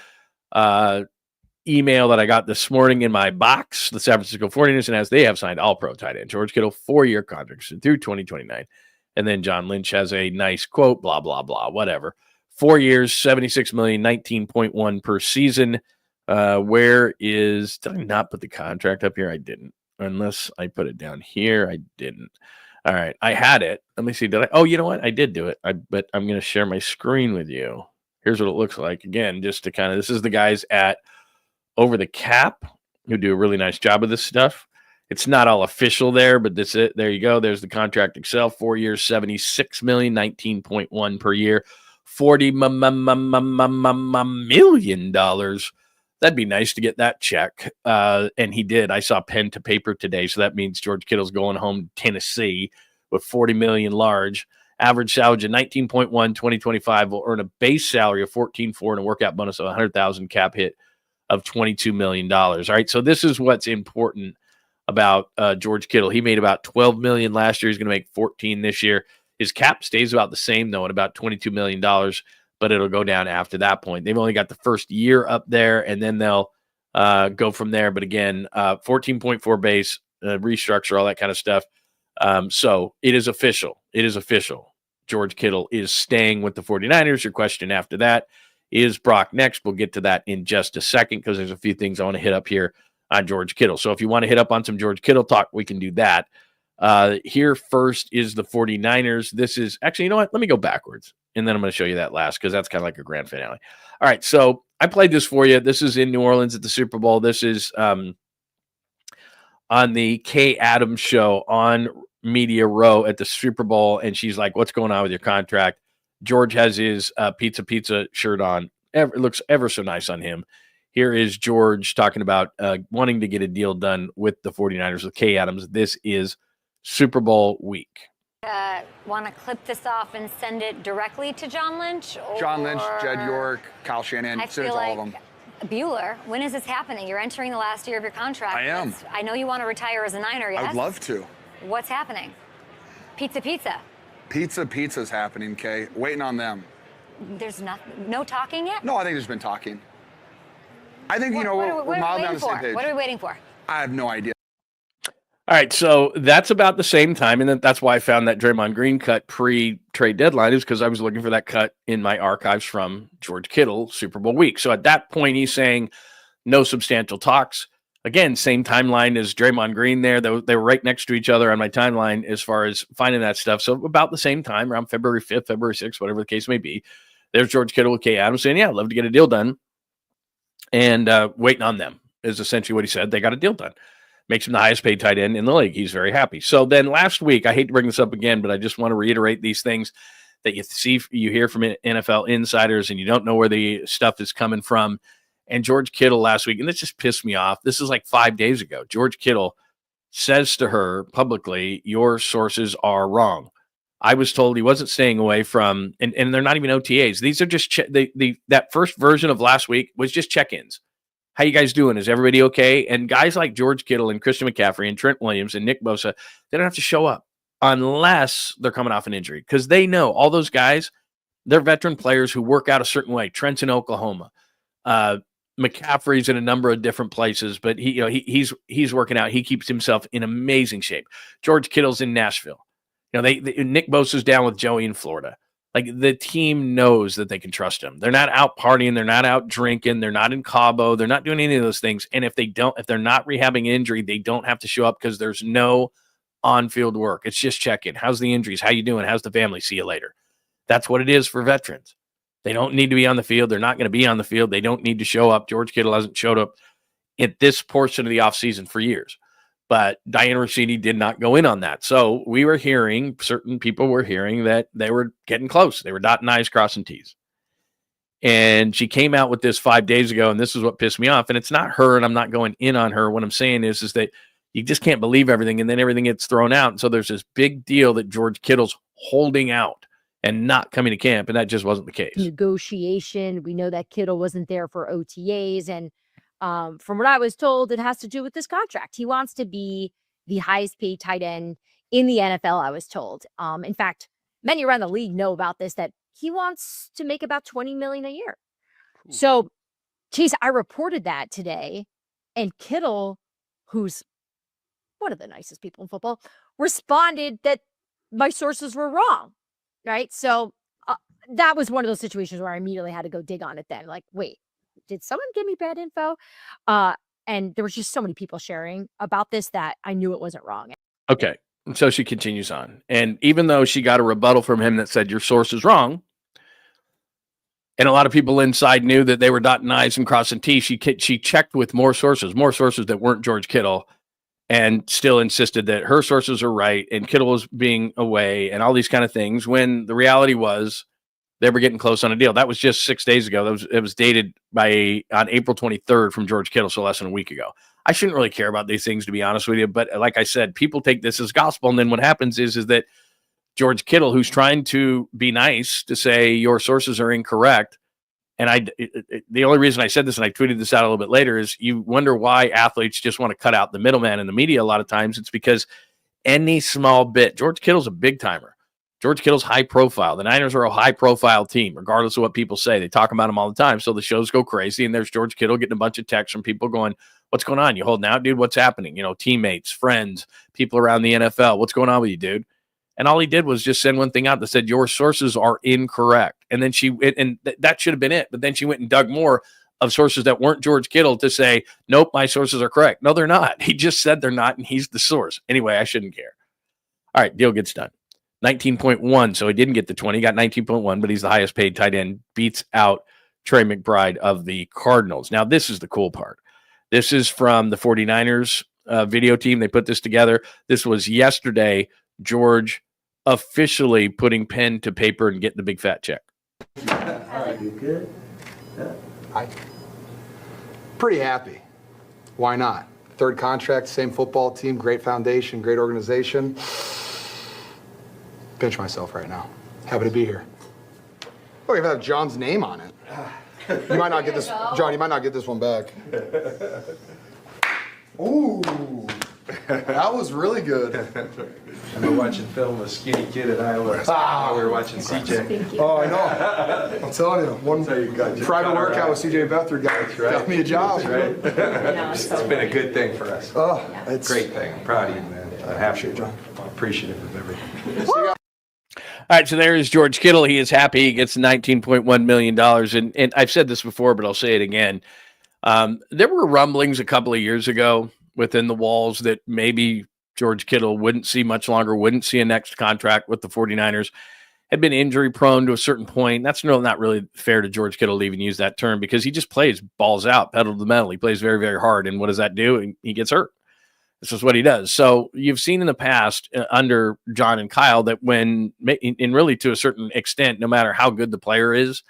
email that I got this morning in my box. The San Francisco 49ers, and as they have signed All-Pro tight end George Kittle, 4-year contract through 2029. And then John Lynch has a nice quote, blah, blah, blah, whatever. 4 years, $76 million, 19.1 per season. Where is, did I not put the contract up here? I didn't. Unless I put it down here, I didn't. All right, I had it. Let me see. Did I? Oh, you know what? I did do it. But I'm going to share my screen with you. Here's what it looks like. Again, just to kind of, this is the guys at Over the Cap who do a really nice job of this stuff. It's not all official there, but that's it. There you go. There's the contract Excel. 4 years, $76 million, 19.1 per year, $40 million. That'd be nice to get that check. And he did. I saw pen to paper today. So that means George Kittle's going home to Tennessee with $40 million large. Average salary of 19.1, 2025 will earn a base salary of 14.4 and a workout bonus of 100,000, cap hit of $22 million. All right. So this is what's important about George Kittle. He made about $12 million last year. He's going to make 14 this year. His cap stays about the same though, at about $22 million. But it'll go down after that point. They've only got the first year up there, and then they'll go from there. But again, 14.4 base, restructure, all that kind of stuff. So it is official. It is official. George Kittle is staying with the 49ers. Your question after that, is Brock next? We'll get to that in just a second because there's a few things I want to hit up here on George Kittle. So if you want to hit up on some George Kittle talk, we can do that. Here first is the 49ers. This is actually, you know what? Let me go backwards. And then I'm going to show you that last because that's kind of like a grand finale. All right, so I played this for you. This is in New Orleans at the Super Bowl. This is on the Kay Adams show on Media Row at the Super Bowl, and she's like, what's going on with your contract? George has his pizza shirt on. It looks ever so nice on him. Here is George talking about wanting to get a deal done with the 49ers with Kay Adams. This is Super Bowl week. Want to clip this off and send it directly to John Lynch? Or... John Lynch, Jed York, Kyle Shanahan, send it to all of them. Bueller, when is this happening? You're entering the last year of your contract. I am. I know you want to retire as a Niner, yes? I would love to. What's happening? Pizza. Pizza's happening, Kay. Waiting on them. There's no talking yet? No, I think there's been talking. I think, we're mildly on the same page. What are we waiting for? I have no idea. All right, so that's about the same time, and that's why I found that Draymond Green cut pre-trade deadline is because I was looking for that cut in my archives from George Kittle Super Bowl week. So at that point, he's saying no substantial talks. Again, same timeline as Draymond Green there. They were right next to each other on my timeline as far as finding that stuff. So about the same time, around February 5th, February 6th, whatever the case may be, there's George Kittle with Kay Adams saying, yeah, I'd love to get a deal done. And waiting on them is essentially what he said. They got a deal done. Makes him the highest paid tight end in the league. He's very happy. So then last week, I hate to bring this up again, but I just want to reiterate these things that you hear from NFL insiders and you don't know where the stuff is coming from. And George Kittle last week, and this just pissed me off. This is like 5 days ago. George Kittle says to her publicly, your sources are wrong. I was told he wasn't staying away from, and they're not even OTAs. These are just, that first version of last week was just check-ins. How you guys doing? Is everybody okay? And guys like George Kittle and Christian McCaffrey and Trent Williams and Nick Bosa, they don't have to show up unless they're coming off an injury because they know all those guys, they're veteran players who work out a certain way. Trent's in Oklahoma. McCaffrey's in a number of different places, but he's working out. He keeps himself in amazing shape. George Kittle's in Nashville. Nick Bosa's down with Joey in Florida. Like the team knows that they can trust him. They're not out partying. They're not out drinking. They're not in Cabo. They're not doing any of those things. And if they're not rehabbing injury, they don't have to show up because there's no on-field work. It's just check-in. How's the injuries? How you doing? How's the family? See you later. That's what it is for veterans. They don't need to be on the field. They're not going to be on the field. They don't need to show up. George Kittle hasn't showed up at this portion of the offseason for years. But Diana Rossini did not go in on that. So we were hearing, certain people were hearing that they were getting close. They were dotting I's, crossing T's. And she came out with this 5 days ago, and this is what pissed me off. And it's not her, and I'm not going in on her. What I'm saying is that you just can't believe everything, and then everything gets thrown out. And so there's this big deal that George Kittle's holding out and not coming to camp, and that just wasn't the case. Negotiation. We know that Kittle wasn't there for OTAs, and from what I was told, it has to do with this contract. He wants to be the highest paid tight end in the NFL, I was told. In fact, many around the league know about this, that he wants to make about $20 million a year. So, Chase, I reported that today, and Kittle, who's one of the nicest people in football, responded that my sources were wrong, right? So that was one of those situations where I immediately had to go dig on it then. Like, wait, did someone give me bad info? And there was just so many people sharing about this that I knew it wasn't wrong. Okay. And so she continues on. And even though she got a rebuttal from him that said your source is wrong, and a lot of people inside knew that they were dotting I's and crossing T's, she checked with more sources that weren't George Kittle, and still insisted that her sources are right and Kittle was being away and all these kind of things, when the reality was they were getting close on a deal. That was just 6 days ago. It was dated on April 23rd from George Kittle, so less than a week ago. I shouldn't really care about these things, to be honest with you, but like I said, people take this as gospel, and then what happens is that George Kittle, who's trying to be nice, to say your sources are incorrect, and the only reason I said this, and I tweeted this out a little bit later, is you wonder why athletes just want to cut out the middleman in the media a lot of times. It's because any small bit, George Kittle's a big timer. George Kittle's high profile. The Niners are a high profile team, regardless of what people say. They talk about him all the time. So the shows go crazy, and there's George Kittle getting a bunch of texts from people going, what's going on? You holding out, dude? What's happening? Teammates, friends, people around the NFL. What's going on with you, dude? And all he did was just send one thing out that said, your sources are incorrect. And then that should have been it. But then she went and dug more of sources that weren't George Kittle to say, nope, my sources are correct. No, they're not. He just said they're not, and he's the source. Anyway, I shouldn't care. All right, deal gets done. 19.1. So he didn't get the 20. He got 19.1, but he's the highest paid tight end. Beats out Trey McBride of the Cardinals. Now, this is the cool part. This is from the 49ers video team. They put this together. This was yesterday. George officially putting pen to paper and getting the big fat check. All right, you good? Yeah. Pretty happy. Why not? Third contract, same football team, great foundation, great organization. Pinch myself right now. Happy to be here. Oh, you have John's name on it. You might not get this, John. You might not get this one back. Ooh, that was really good. I remember watching film with Skinny Kid at Iowa. We were watching CJ. Oh, I know. I'm telling you, one private workout with CJ Butler got me a job. That's right. It's been a good thing for us. Oh, it's a great thing. I'm proud of you, man. Happy, John. Appreciative of everything. All right, so there is George Kittle. He is happy. He gets $19.1 million. And I've said this before, but I'll say it again. There were rumblings a couple of years ago within the walls that maybe George Kittle wouldn't see much longer, wouldn't see a next contract with the 49ers, had been injury prone to a certain point. That's not really fair to George Kittle to even use that term, because he just plays balls out, pedal to the metal. He plays very, very hard. And what does that do? He gets hurt. This is what he does. So you've seen in the past under John and Kyle that when, and really to a certain extent, no matter how good the player is,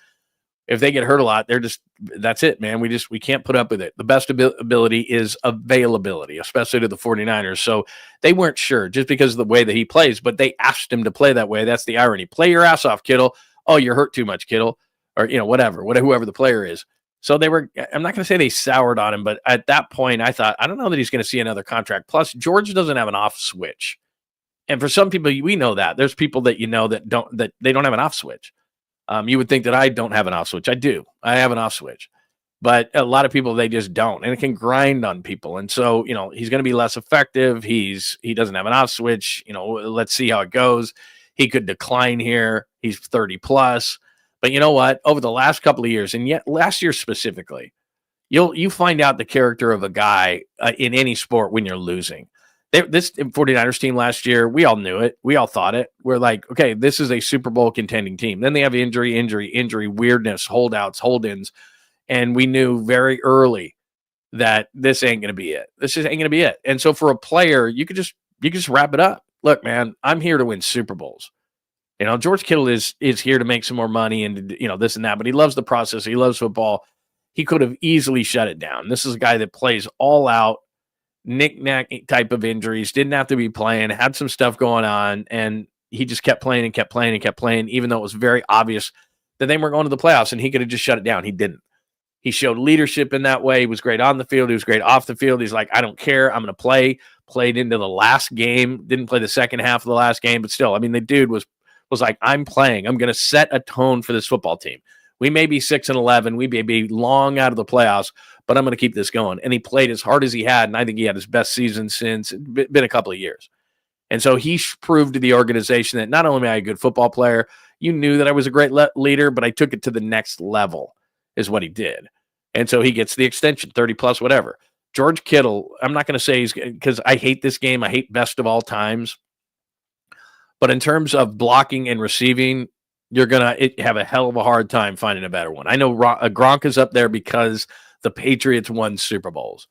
if they get hurt a lot, that's it, man. We can't put up with it. The best ability is availability, especially to the 49ers. So they weren't sure just because of the way that he plays, but they asked him to play that way. That's the irony. Play your ass off, Kittle. Oh, you're hurt too much, Kittle. Or, whoever the player is. So I'm not going to say they soured on him, but at that point I thought, I don't know that he's going to see another contract. Plus, George doesn't have an off switch. And for some people, we know that. There's people that that they don't have an off switch. You would think that I don't have an off switch. I do. I have an off switch. But a lot of people, they just don't. And it can grind on people. And so, he's going to be less effective. He doesn't have an off switch. Let's see how it goes. He could decline here. He's 30 plus. But you know what? Over the last couple of years, and yet last year specifically, you find out the character of a guy in any sport when you're losing. This 49ers team last year, we all knew it. We all thought it. We're like, okay, this is a Super Bowl contending team. Then they have injury, weirdness, holdouts, hold-ins. And we knew very early that this ain't going to be it. This just ain't going to be it. And so for a player, you could just wrap it up. Look, man, I'm here to win Super Bowls. George Kittle is here to make some more money and, this and that, but he loves the process. He loves football. He could have easily shut it down. This is a guy that plays all out, knick-knack type of injuries, didn't have to be playing, had some stuff going on, and he just kept playing and kept playing and kept playing, even though it was very obvious that they weren't going to the playoffs, and he could have just shut it down. He didn't. He showed leadership in that way. He was great on the field. He was great off the field. He's like, I don't care. I'm going to play. Played into the last game. Didn't play the second half of the last game, but still, the dude was like, I'm playing. I'm going to set a tone for this football team. We may be 6-11. We may be long out of the playoffs, but I'm going to keep this going. And he played as hard as he had, and I think he had his best season since it's been a couple of years. And so he proved to the organization that not only am I a good football player, you knew that I was a great leader, but I took it to the next level is what he did. And so he gets the extension, 30 plus, whatever. George Kittle, I'm not going to say because I hate this game. I hate best of all times. But in terms of blocking and receiving, you're going to have a hell of a hard time finding a better one. I know Gronk is up there because the Patriots won Super Bowls,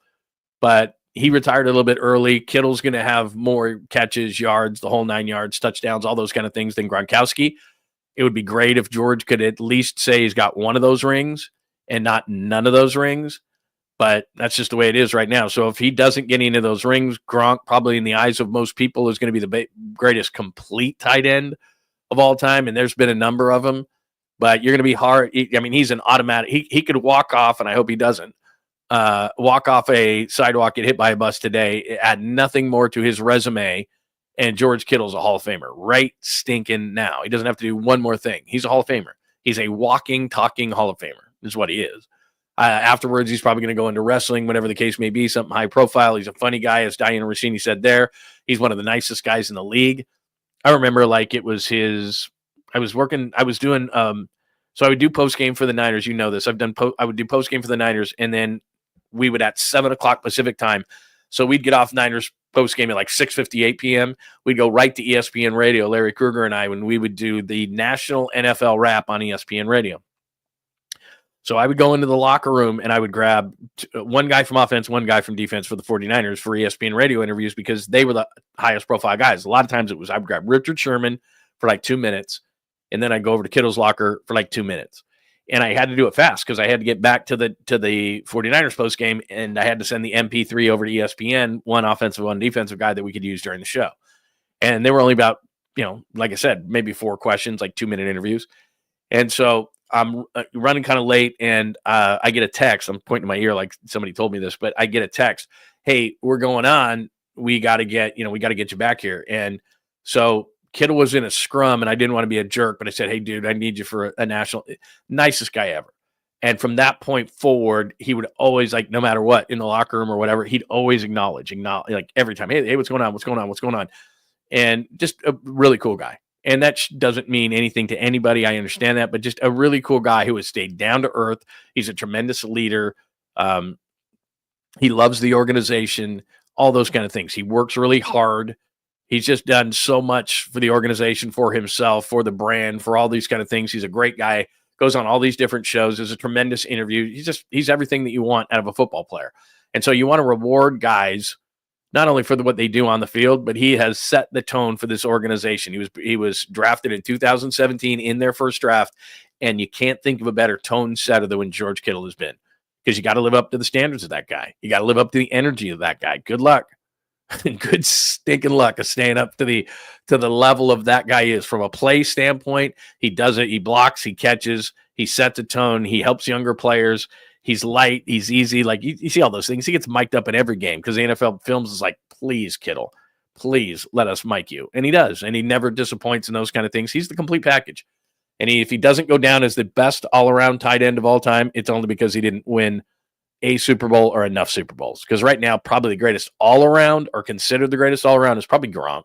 but he retired a little bit early. Kittle's going to have more catches, yards, the whole 9 yards, touchdowns, all those kind of things than Gronkowski. It would be great if George could at least say he's got one of those rings and not none of those rings, but that's just the way it is right now. So if he doesn't get any of those rings, Gronk, probably in the eyes of most people, is going to be the greatest complete tight end of all time, and there's been a number of them, but you're going to be hard. He's an automatic. He could walk off, and I hope he doesn't, walk off a sidewalk, get hit by a bus today, add nothing more to his resume, and George Kittle's a Hall of Famer right stinking now. He doesn't have to do one more thing. He's a Hall of Famer. He's a walking, talking Hall of Famer is what he is. Afterwards, he's probably going to go into wrestling, whatever the case may be, something high profile. He's a funny guy, as Diana Rossini said there. He's one of the nicest guys in the league. I remember like it was his, I was doing, so I would do post game for the Niners. You know this. I would do post game for the Niners, and then we would at 7:00 Pacific time. So we'd get off Niners post game at like 6:58 p.m. We'd go right to ESPN Radio, Larry Krueger and I, when we would do the national NFL wrap on ESPN Radio. So I would go into the locker room and I would grab one guy from offense, one guy from defense for the 49ers for ESPN Radio interviews because they were the highest profile guys. A lot of times it was I would grab Richard Sherman for like 2 minutes, and then I'd go over to Kittle's locker for like 2 minutes. And I had to do it fast because I had to get back to the 49ers post game, and I had to send the MP3 over to ESPN, one offensive, one defensive guy that we could use during the show. And they were only about, like I said, maybe 4 questions, like 2-minute interviews. And so I'm running kind of late, and I get a text. I'm pointing to my ear like somebody told me this, but I get a text. Hey, we're going on. We got to get you back here. And so Kittle was in a scrum, and I didn't want to be a jerk, but I said, hey, dude, I need you for a national. Nicest guy ever. And from that point forward, he would always, like, no matter what, in the locker room or whatever, he'd always acknowledge, like every time, hey, what's going on? And just a really cool guy. And that doesn't mean anything to anybody. I understand that, but just a really cool guy who has stayed down to earth. He's a tremendous leader. He loves the organization, all those kind of things. He works really hard. He's just done so much for the organization, for himself, for the brand, for all these kind of things. He's a great guy, goes on all these different shows. There's a tremendous interview. He's everything that you want out of a football player. And so you want to reward guys not only for what they do on the field, but he has set the tone for this organization. He was drafted in 2017 in their first draft, and you can't think of a better tone setter than when George Kittle has been, because you got to live up to the standards of that guy. You got to live up to the energy of that guy. Good luck. Good stinking luck of staying up to the level of that guy is from a play standpoint. He does it. He blocks, he catches, he sets a tone. He helps younger players. He's light. He's easy. Like you see all those things. He gets mic'd up in every game because the NFL Films is like, please, Kittle, please let us mic you. And he does. And he never disappoints in those kind of things. He's the complete package. And if he doesn't go down as the best all-around tight end of all time, it's only because he didn't win a Super Bowl or enough Super Bowls. Because right now, probably the greatest all-around, or considered the greatest all-around, is probably Gronk.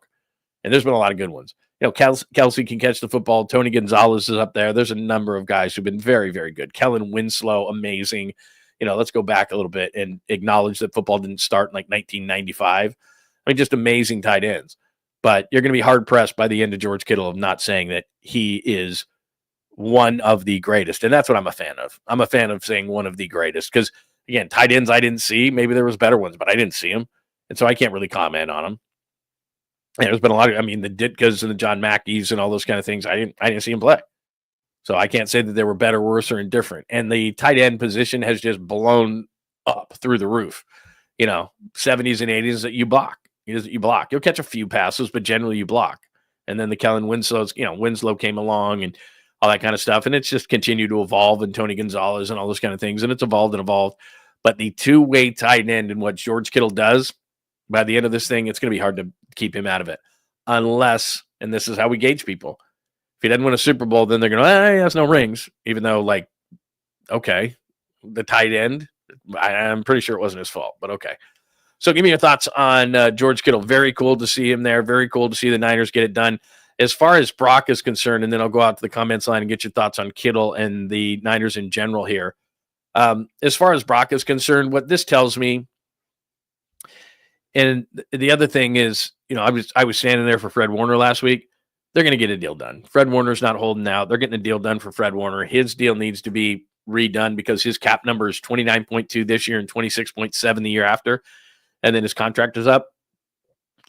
And there's been a lot of good ones. 𝐃𝐨𝐧'𝐭 can catch the football. Tony Gonzalez is up there. There's a number of guys who've been very, very good. Kellen Winslow, amazing. Let's go back a little bit and acknowledge that football didn't start in like 1995. Just amazing tight ends. But you're going to be hard-pressed by the end of George Kittle of not saying that he is one of the greatest. And that's what I'm a fan of. I'm a fan of saying one of the greatest because, Again, tight ends I didn't see. Maybe there was better ones, but I didn't see them. And so I can't really comment on them. And there's been a lot of, the Ditkas and the John Mackeys and all those kind of things. I didn't see them play. So I can't say that they were better, worse, or indifferent. And the tight end position has just blown up through the roof. 70s and 80s that you block. You block. You'll catch a few passes, but generally you block. And then the Kellen Winslow's, Winslow came along and all that kind of stuff. And it's just continued to evolve, and Tony Gonzalez and all those kind of things. And it's evolved and evolved. But the two-way tight end and what George Kittle does, by the end of this thing, it's going to be hard to keep him out of it. Unless, and this is how we gauge people, if he doesn't win a Super Bowl, then they're going to, he has no rings. Even though, okay, the tight end, I'm pretty sure it wasn't his fault, but okay. So give me your thoughts on George Kittle. Very cool to see him there. Very cool to see the Niners get it done. As far as Brock is concerned, and then I'll go out to the comments line and get your thoughts on Kittle and the Niners in general here. As far as Brock is concerned, what this tells me, and the other thing is, I was standing there for Fred Warner last week. They're going to get a deal done. Fred Warner's not holding out. They're getting a deal done for Fred Warner. His deal needs to be redone because his cap number is 29.2 this year and 26.7 the year after, and then his contract is up.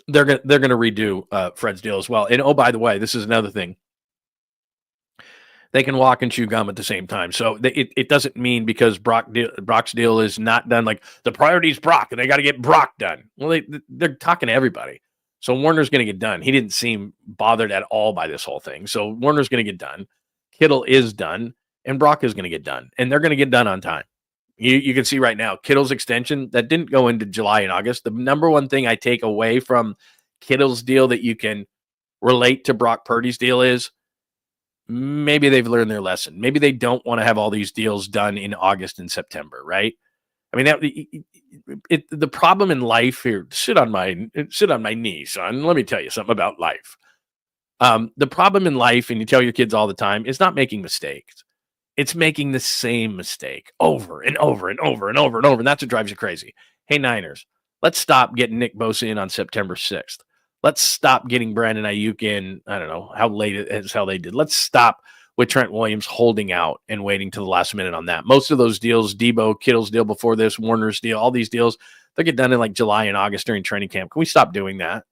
They're going to redo Fred's deal as well. And oh, by the way, this is another thing. They can walk and chew gum at the same time. So it doesn't mean because Brock's deal is not done, like the priority is Brock and they got to get Brock done. Well, they're talking to everybody. So Warner's going to get done. He didn't seem bothered at all by this whole thing. So Warner's going to get done. Kittle is done. And Brock is going to get done. And they're going to get done on time. You can see right now, Kittle's extension, that didn't go into July and August. The number one thing I take away from Kittle's deal that you can relate to Brock Purdy's deal is maybe they've learned their lesson. Maybe they don't want to have all these deals done in August and September, right? The problem in life here, sit on my knee, son. Let me tell you something about life. The problem in life, and you tell your kids all the time, is not making mistakes. It's making the same mistake over and over and over and over and over. And that's what drives you crazy. Hey, Niners, let's stop getting Nick Bosa in on September 6th. Let's stop getting Brandon Ayuk in. I don't know how late as hell they did. Let's stop with Trent Williams holding out and waiting to the last minute on that. Most of those deals, Debo, Kittle's deal before this, Warner's deal, all these deals, they'll get done in like July and August during training camp. Can we stop doing that?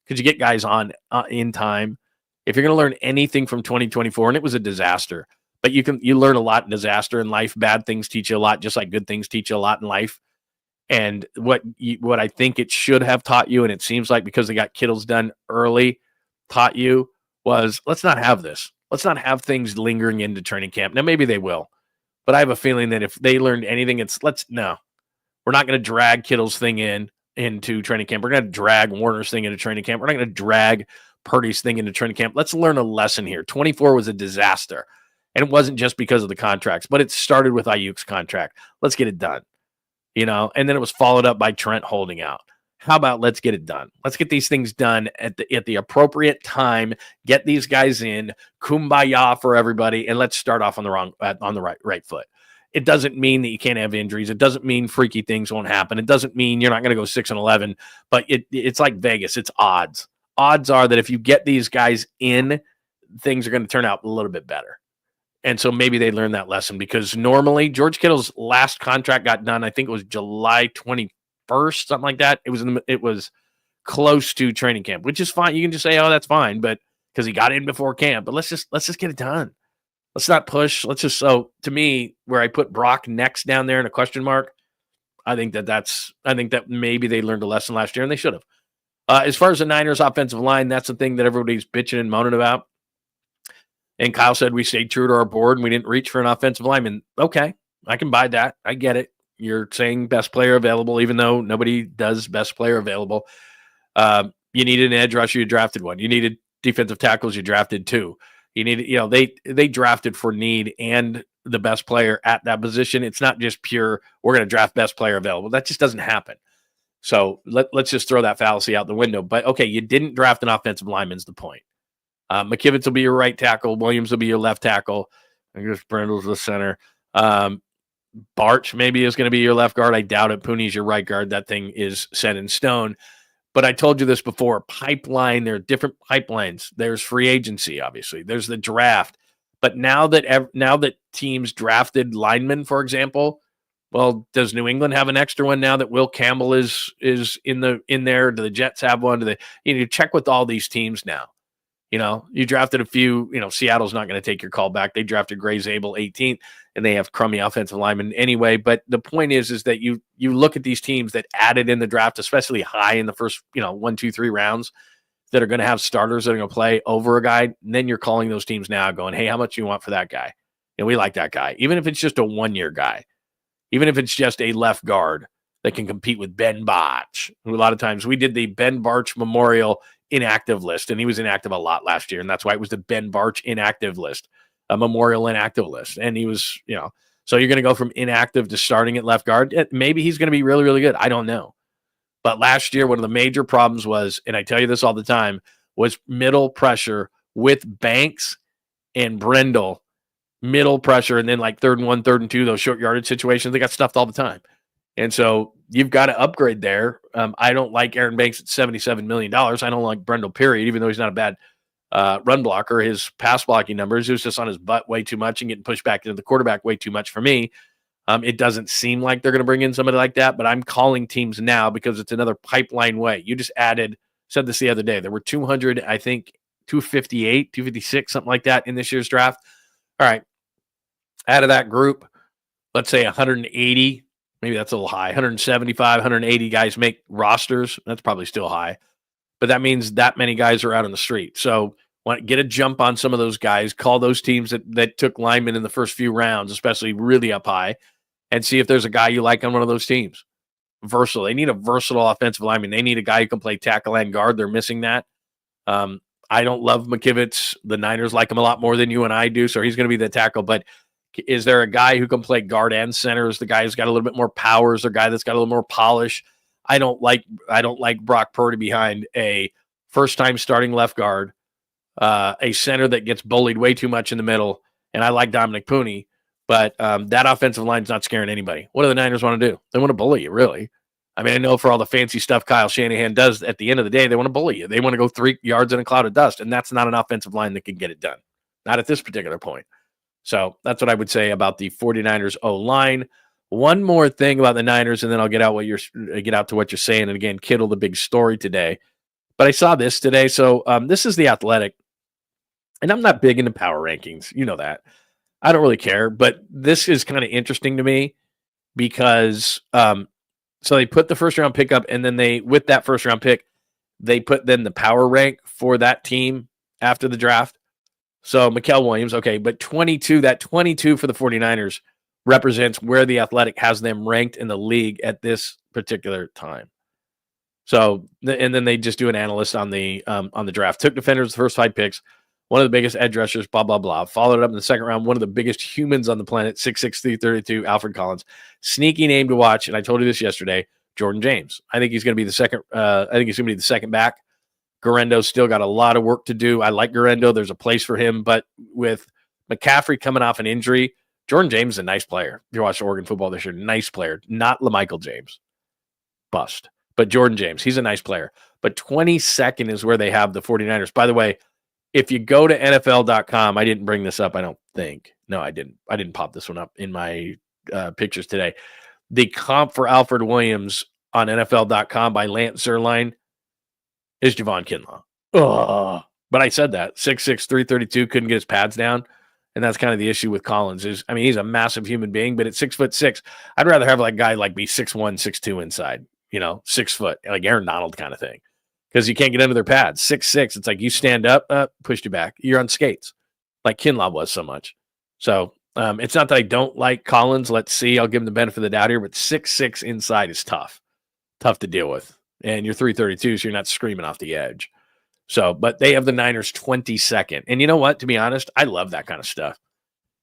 Could you get guys on in time? If you're going to learn anything from 2024, and it was a disaster, but you learn a lot in disaster in life. Bad things teach you a lot, just like good things teach you a lot in life. And what I think it should have taught you, and it seems like because they got Kittle's done early, taught you was let's not have this. Let's not have things lingering into training camp. Now, maybe they will, but I have a feeling that if they learned anything, we're not going to drag Kittle's thing into training camp. We're going to drag Warner's thing into training camp. We're not going to drag Purdy's thing into training camp. Let's learn a lesson here. 24 was a disaster. And it wasn't just because of the contracts, but it started with Ayuk's contract. Let's get it done. And then it was followed up by Trent holding out. How about let's get it done? Let's get these things done at the appropriate time. Get these guys in, kumbaya for everybody, and let's start off on the right foot. It doesn't mean that you can't have injuries. It doesn't mean freaky things won't happen. It doesn't mean you're not going to go 6-11. But it's like Vegas. It's odds. Odds are that if you get these guys in, things are going to turn out a little bit better. And so maybe they learned that lesson because normally George Kittle's last contract got done. I think it was July 21st, something like that. It was close to training camp, which is fine. You can just say, "Oh, that's fine," but because he got in before camp. But let's just get it done. Let's not push. So to me, where I put Brock next down there in a question mark, I think that maybe they learned a lesson last year and they should have. As far as the Niners offensive line, that's the thing that everybody's bitching and moaning about. And Kyle said we stayed true to our board and we didn't reach for an offensive lineman. Okay, I can buy that. I get it. You're saying best player available, even though nobody does best player available. You needed an edge rusher, you drafted one. You needed defensive tackles, you drafted two. You needed, they drafted for need and the best player at that position. It's not just pure, we're going to draft best player available. That just doesn't happen. So let's just throw that fallacy out the window. But okay, you didn't draft an offensive lineman is the point. McKivitz will be your right tackle. Williams will be your left tackle. I guess Brindle's the center. Barch maybe is going to be your left guard. I doubt it. Pooney's your right guard. That thing is set in stone. But I told you this before. Pipeline, there are different pipelines. There's free agency, obviously. There's the draft. But now that teams drafted linemen, for example, Well, does New England have an extra one now that Will Campbell is in there? Do the Jets have one? Do they? You check with all these teams now. You drafted a few. Seattle's not going to take your call back. They drafted 𝐬𝐭𝐳 18th, and they have crummy offensive linemen anyway. But the point is that you look at these teams that added in the draft, especially high in the first 1, 2, 3 rounds, that are going to have starters that are going to play over a guy. And then you're calling those teams now, going, "Hey, how much do you want for that guy?" And we like that guy, even if it's just a 1-year guy. Even if it's just a left guard that can compete with Ben Botch. A lot of times we did the Ben Barch Memorial inactive list, and he was inactive a lot last year, and that's why it was the Ben Barch inactive list, a Memorial inactive list. And he was, so you're going to go from inactive to starting at left guard. Maybe he's going to be really, really good. I don't know. But last year, one of the major problems was, and I tell you this all the time, was middle pressure with Banks and Brendel. Middle pressure, and then like 3rd and 1, 3rd and 2, those short yardage situations, they got stuffed all the time. And so you've got to upgrade there. I don't like Aaron Banks at $77 million. I don't like Brendel, period, even though he's not a bad run blocker. His pass blocking numbers, he was just on his butt way too much and getting pushed back into the quarterback way too much for me. It doesn't seem like they're going to bring in somebody like that, but I'm calling teams now because it's another pipeline way. You just said this the other day, there were 200, I think 258, 256, something like that in this year's draft. All right. Out of that group, let's say 180, maybe that's a little high, 175, 180 guys make rosters. That's probably still high. But that means that many guys are out on the street. So get a jump on some of those guys, call those teams that took linemen in the first few rounds, especially really up high, and see if there's a guy you like on one of those teams. Versatile. They need a versatile offensive lineman. They need a guy who can play tackle and guard. They're missing that. I don't love McKivitz. The Niners like him a lot more than you and I do, so he's going to be the tackle. But is there a guy who can play guard and center? Is the guy who's got a little bit more power? Is there a guy that's got a little more polish? I don't like Brock Purdy behind a first-time starting left guard, a center that gets bullied way too much in the middle, and I like Dominic Pooney, but that offensive line's not scaring anybody. What do the Niners want to do? They want to bully you, really. I mean, I know for all the fancy stuff Kyle Shanahan does, at the end of the day, they want to bully you. They want to go 3 yards in a cloud of dust, and that's not an offensive line that can get it done. Not at this particular point. So that's what I would say about the 49ers O-line. One more thing about the Niners, and then I'll get out to what you're saying. And again, Kittle, the big story today. But I saw this today. So this is The Athletic. And I'm not big into power rankings. You know that. I don't really care. But this is kind of interesting to me because so they put the first round pick up, and then with that first round pick, they put then the power rank for that team after the draft. So Mikael Williams, okay, but 22 for the 49ers represents where The Athletic has them ranked in the league at this particular time. So, and then they just do an analyst on the draft. Took defenders the first 5 picks, one of the biggest edge rushers, blah, blah, blah. Followed it up in the second round, one of the biggest humans on the planet, 6'6", 332, Alfred Collins. Sneaky name to watch, and I told you this yesterday, Jordan James. I think he's going to be the second back. Guarendo's still got a lot of work to do. I like Guarendo. There's a place for him. But with McCaffrey coming off an injury, Jordan James is a nice player. If you watch Oregon football this year, nice player. Not LaMichael James. Bust. But Jordan James, he's a nice player. But 22nd is where they have the 49ers. By the way, if you go to NFL.com, I didn't bring this up, I don't think. No, I didn't. I didn't pop this one up in my pictures today. The comp for Alfred Williams on NFL.com by Lance Zierlein is 𝐬𝐿 Kinlaw. But I said that. 6'6", 332, couldn't get his pads down. And that's kind of the issue with Collins. He's a massive human being, but at 6'6", I'd rather have a guy like be 6'1", 6'2" inside, 6 foot, like Aaron Donald kind of thing. Because you can't get under their pads. 6'6", it's like you stand up, pushed you back. You're on skates, like Kinlaw was so much. So it's not that I don't like Collins. Let's see. I'll give him the benefit of the doubt here, but 6'6" inside is tough to deal with. And you're 332, so you're not screaming off the edge. So, but they have the Niners 22nd. And you know what? To be honest, I love that kind of stuff.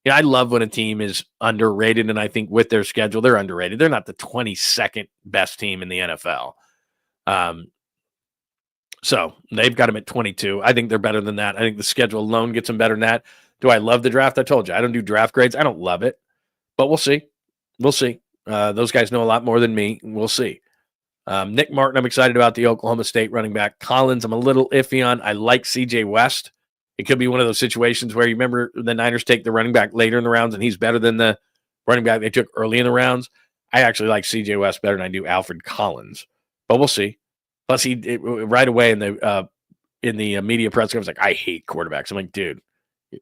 I love when a team is underrated, and I think with their schedule, they're underrated. They're not the 22nd best team in the NFL. So they've got them at 22. I think they're better than that. I think the schedule alone gets them better than that. Do I love the draft? I told you, I don't do draft grades. I don't love it, but we'll see. We'll see. Those guys know a lot more than me. We'll see. Nick Martin, I'm excited about the Oklahoma State running back. Collins, I'm a little iffy on. I like CJ West. It could be one of those situations where you remember the Niners take the running back later in the rounds, and he's better than the running back they took early in the rounds. I actually like CJ West better than I do Alfred Collins, but we'll see. Plus, right away in the media press conference, like, I hate quarterbacks. I'm like, dude,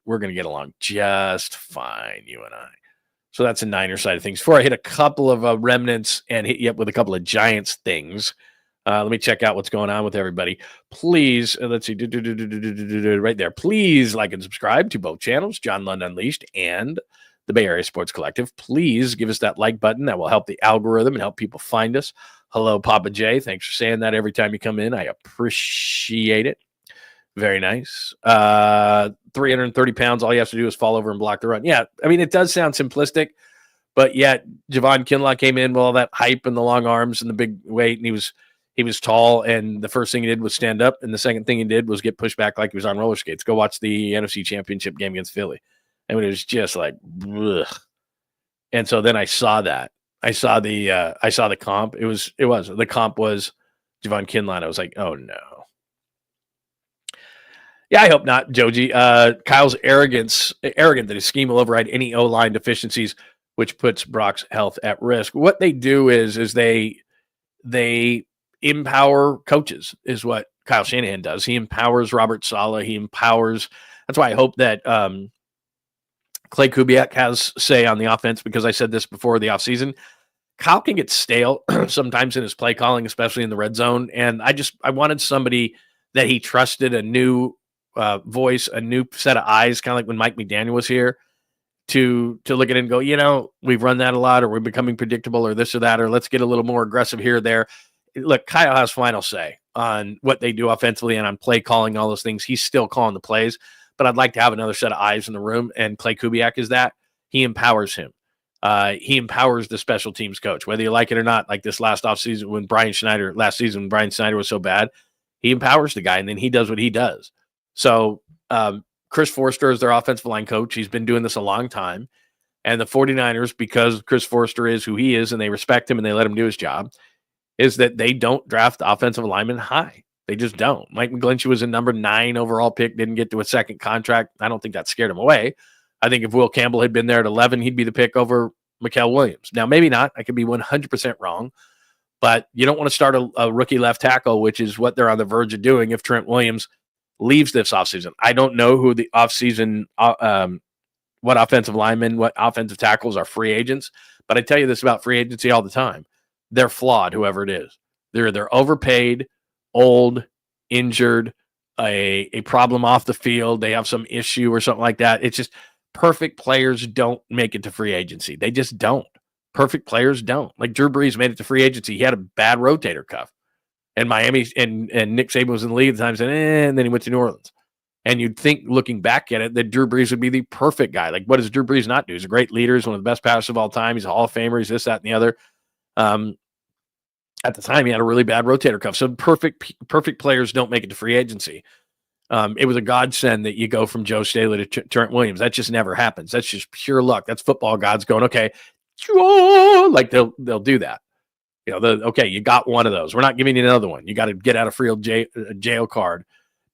we're going to get along just fine, you and I. So that's the Niner side of things. Before I hit a couple of remnants and hit you up with a couple of Giants things, let me check out what's going on with everybody. Please, let's see, right there. Please like and subscribe to both channels, John Lund Unleashed and the Bay Area Sports Collective. Please give us that like button. That will help the algorithm and help people find us. Hello, Papa J. Thanks for saying that every time you come in. I appreciate it. Very nice. 330 pounds. All you have to do is fall over and block the run. Yeah, I mean, it does sound simplistic, but yet 𝐬𝐻𝐾 came in with all that hype and the long arms and the big weight, and he was tall, and the first thing he did was stand up, and the second thing he did was get pushed back like he was on roller skates. Go watch the NFC Championship game against Philly. I mean, it was just like, ugh. And so then I saw that. I saw the comp. The comp was 𝐬𝐻𝐾. I was like, oh no. Yeah, I hope not, Joji. Kyle's arrogant that his scheme will override any O-line deficiencies, which puts Brock's health at risk. What they do is they empower coaches, is what Kyle Shanahan does. He empowers Robert Saleh. That's why I hope that 𝐾𝐨𝐫𝐞 has say on the offense, because I said this before the offseason. Kyle can get stale sometimes in his play calling, especially in the red zone. And I wanted somebody that he trusted, a new voice, a new set of eyes, kind of like when Mike McDaniel was here, to look at it and go, we've run that a lot, or we're becoming predictable, or this or that, or let's get a little more aggressive here or there. Look, Kyle has final say on what they do offensively and on play calling, all those things. He's still calling the plays, but I'd like to have another set of eyes in the room, and 𝐾𝐨𝐫𝐞 is that. He empowers him. He empowers the special teams coach, whether you like it or not. Like this last offseason when Brian Schneider was so bad, he empowers the guy, and then he does what he does. So Chris Forster is their offensive line coach. He's been doing this a long time. And the 49ers, because Chris Forster is who he is and they respect him and they let him do his job, is that they don't draft offensive linemen high. They just don't. Mike McGlinchey was a number 9 overall pick, didn't get to a second contract. I don't think that scared him away. I think if Will Campbell had been there at 11, he'd be the pick over Mikael Williams. Now, maybe not. I could be 100% wrong. But you don't want to start a rookie left tackle, which is what they're on the verge of doing if Trent Williams leaves this offseason. I don't know who the offseason, what offensive linemen, what offensive tackles are free agents. But I tell you this about free agency all the time. They're flawed, whoever it is. They're overpaid, old, injured, a problem off the field. They have some issue or something like that. It's just perfect players don't make it to free agency. They just don't. Perfect players don't. Like Drew Brees made it to free agency. He had a bad rotator cuff. And Miami and Nick Saban was in the league at the time, said, and then he went to New Orleans. And you'd think, looking back at it, that Drew Brees would be the perfect guy. Like, what does Drew Brees not do? He's a great leader. He's one of the best passers of all time. He's a Hall of Famer. He's this, that, and the other. At the time, he had a really bad rotator cuff. So perfect players don't make it to free agency. It was a godsend that you go from Joe Staley to Trent Williams. That just never happens. That's just pure luck. That's football gods going, okay, like they'll do that. Okay, you got one of those. We're not giving you another one. You got to get out of free jail card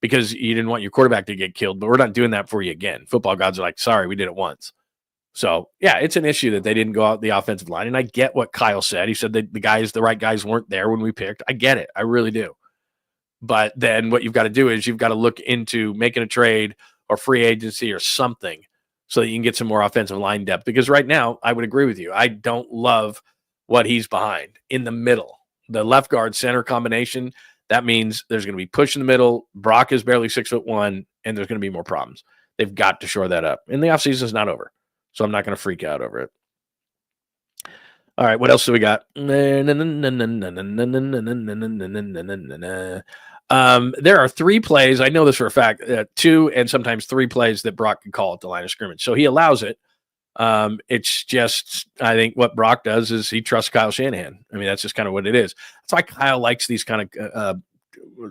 because you didn't want your quarterback to get killed, but we're not doing that for you again. Football gods are like, sorry, we did it once. So, yeah, it's an issue that they didn't go out the offensive line, and I get what Kyle said. He said that the right guys weren't there when we picked. I get it. I really do. But then what you've got to do is you've got to look into making a trade or free agency or something so that you can get some more offensive line depth. Because right now, I would agree with you. I don't love what he's behind in the middle. The left guard center combination, that means there's going to be push in the middle. Brock is barely 6'1", and there's going to be more problems. They've got to shore that up. And the offseason is not over, so I'm not going to freak out over it. All right, what else do we got? There are 3 plays. I know this for a fact, 2 and sometimes 3 plays that Brock can call at the line of scrimmage. So he allows it. It's just, I think what Brock does is he trusts Kyle Shanahan. I mean, that's just kind of what it is. That's why Kyle likes these kind of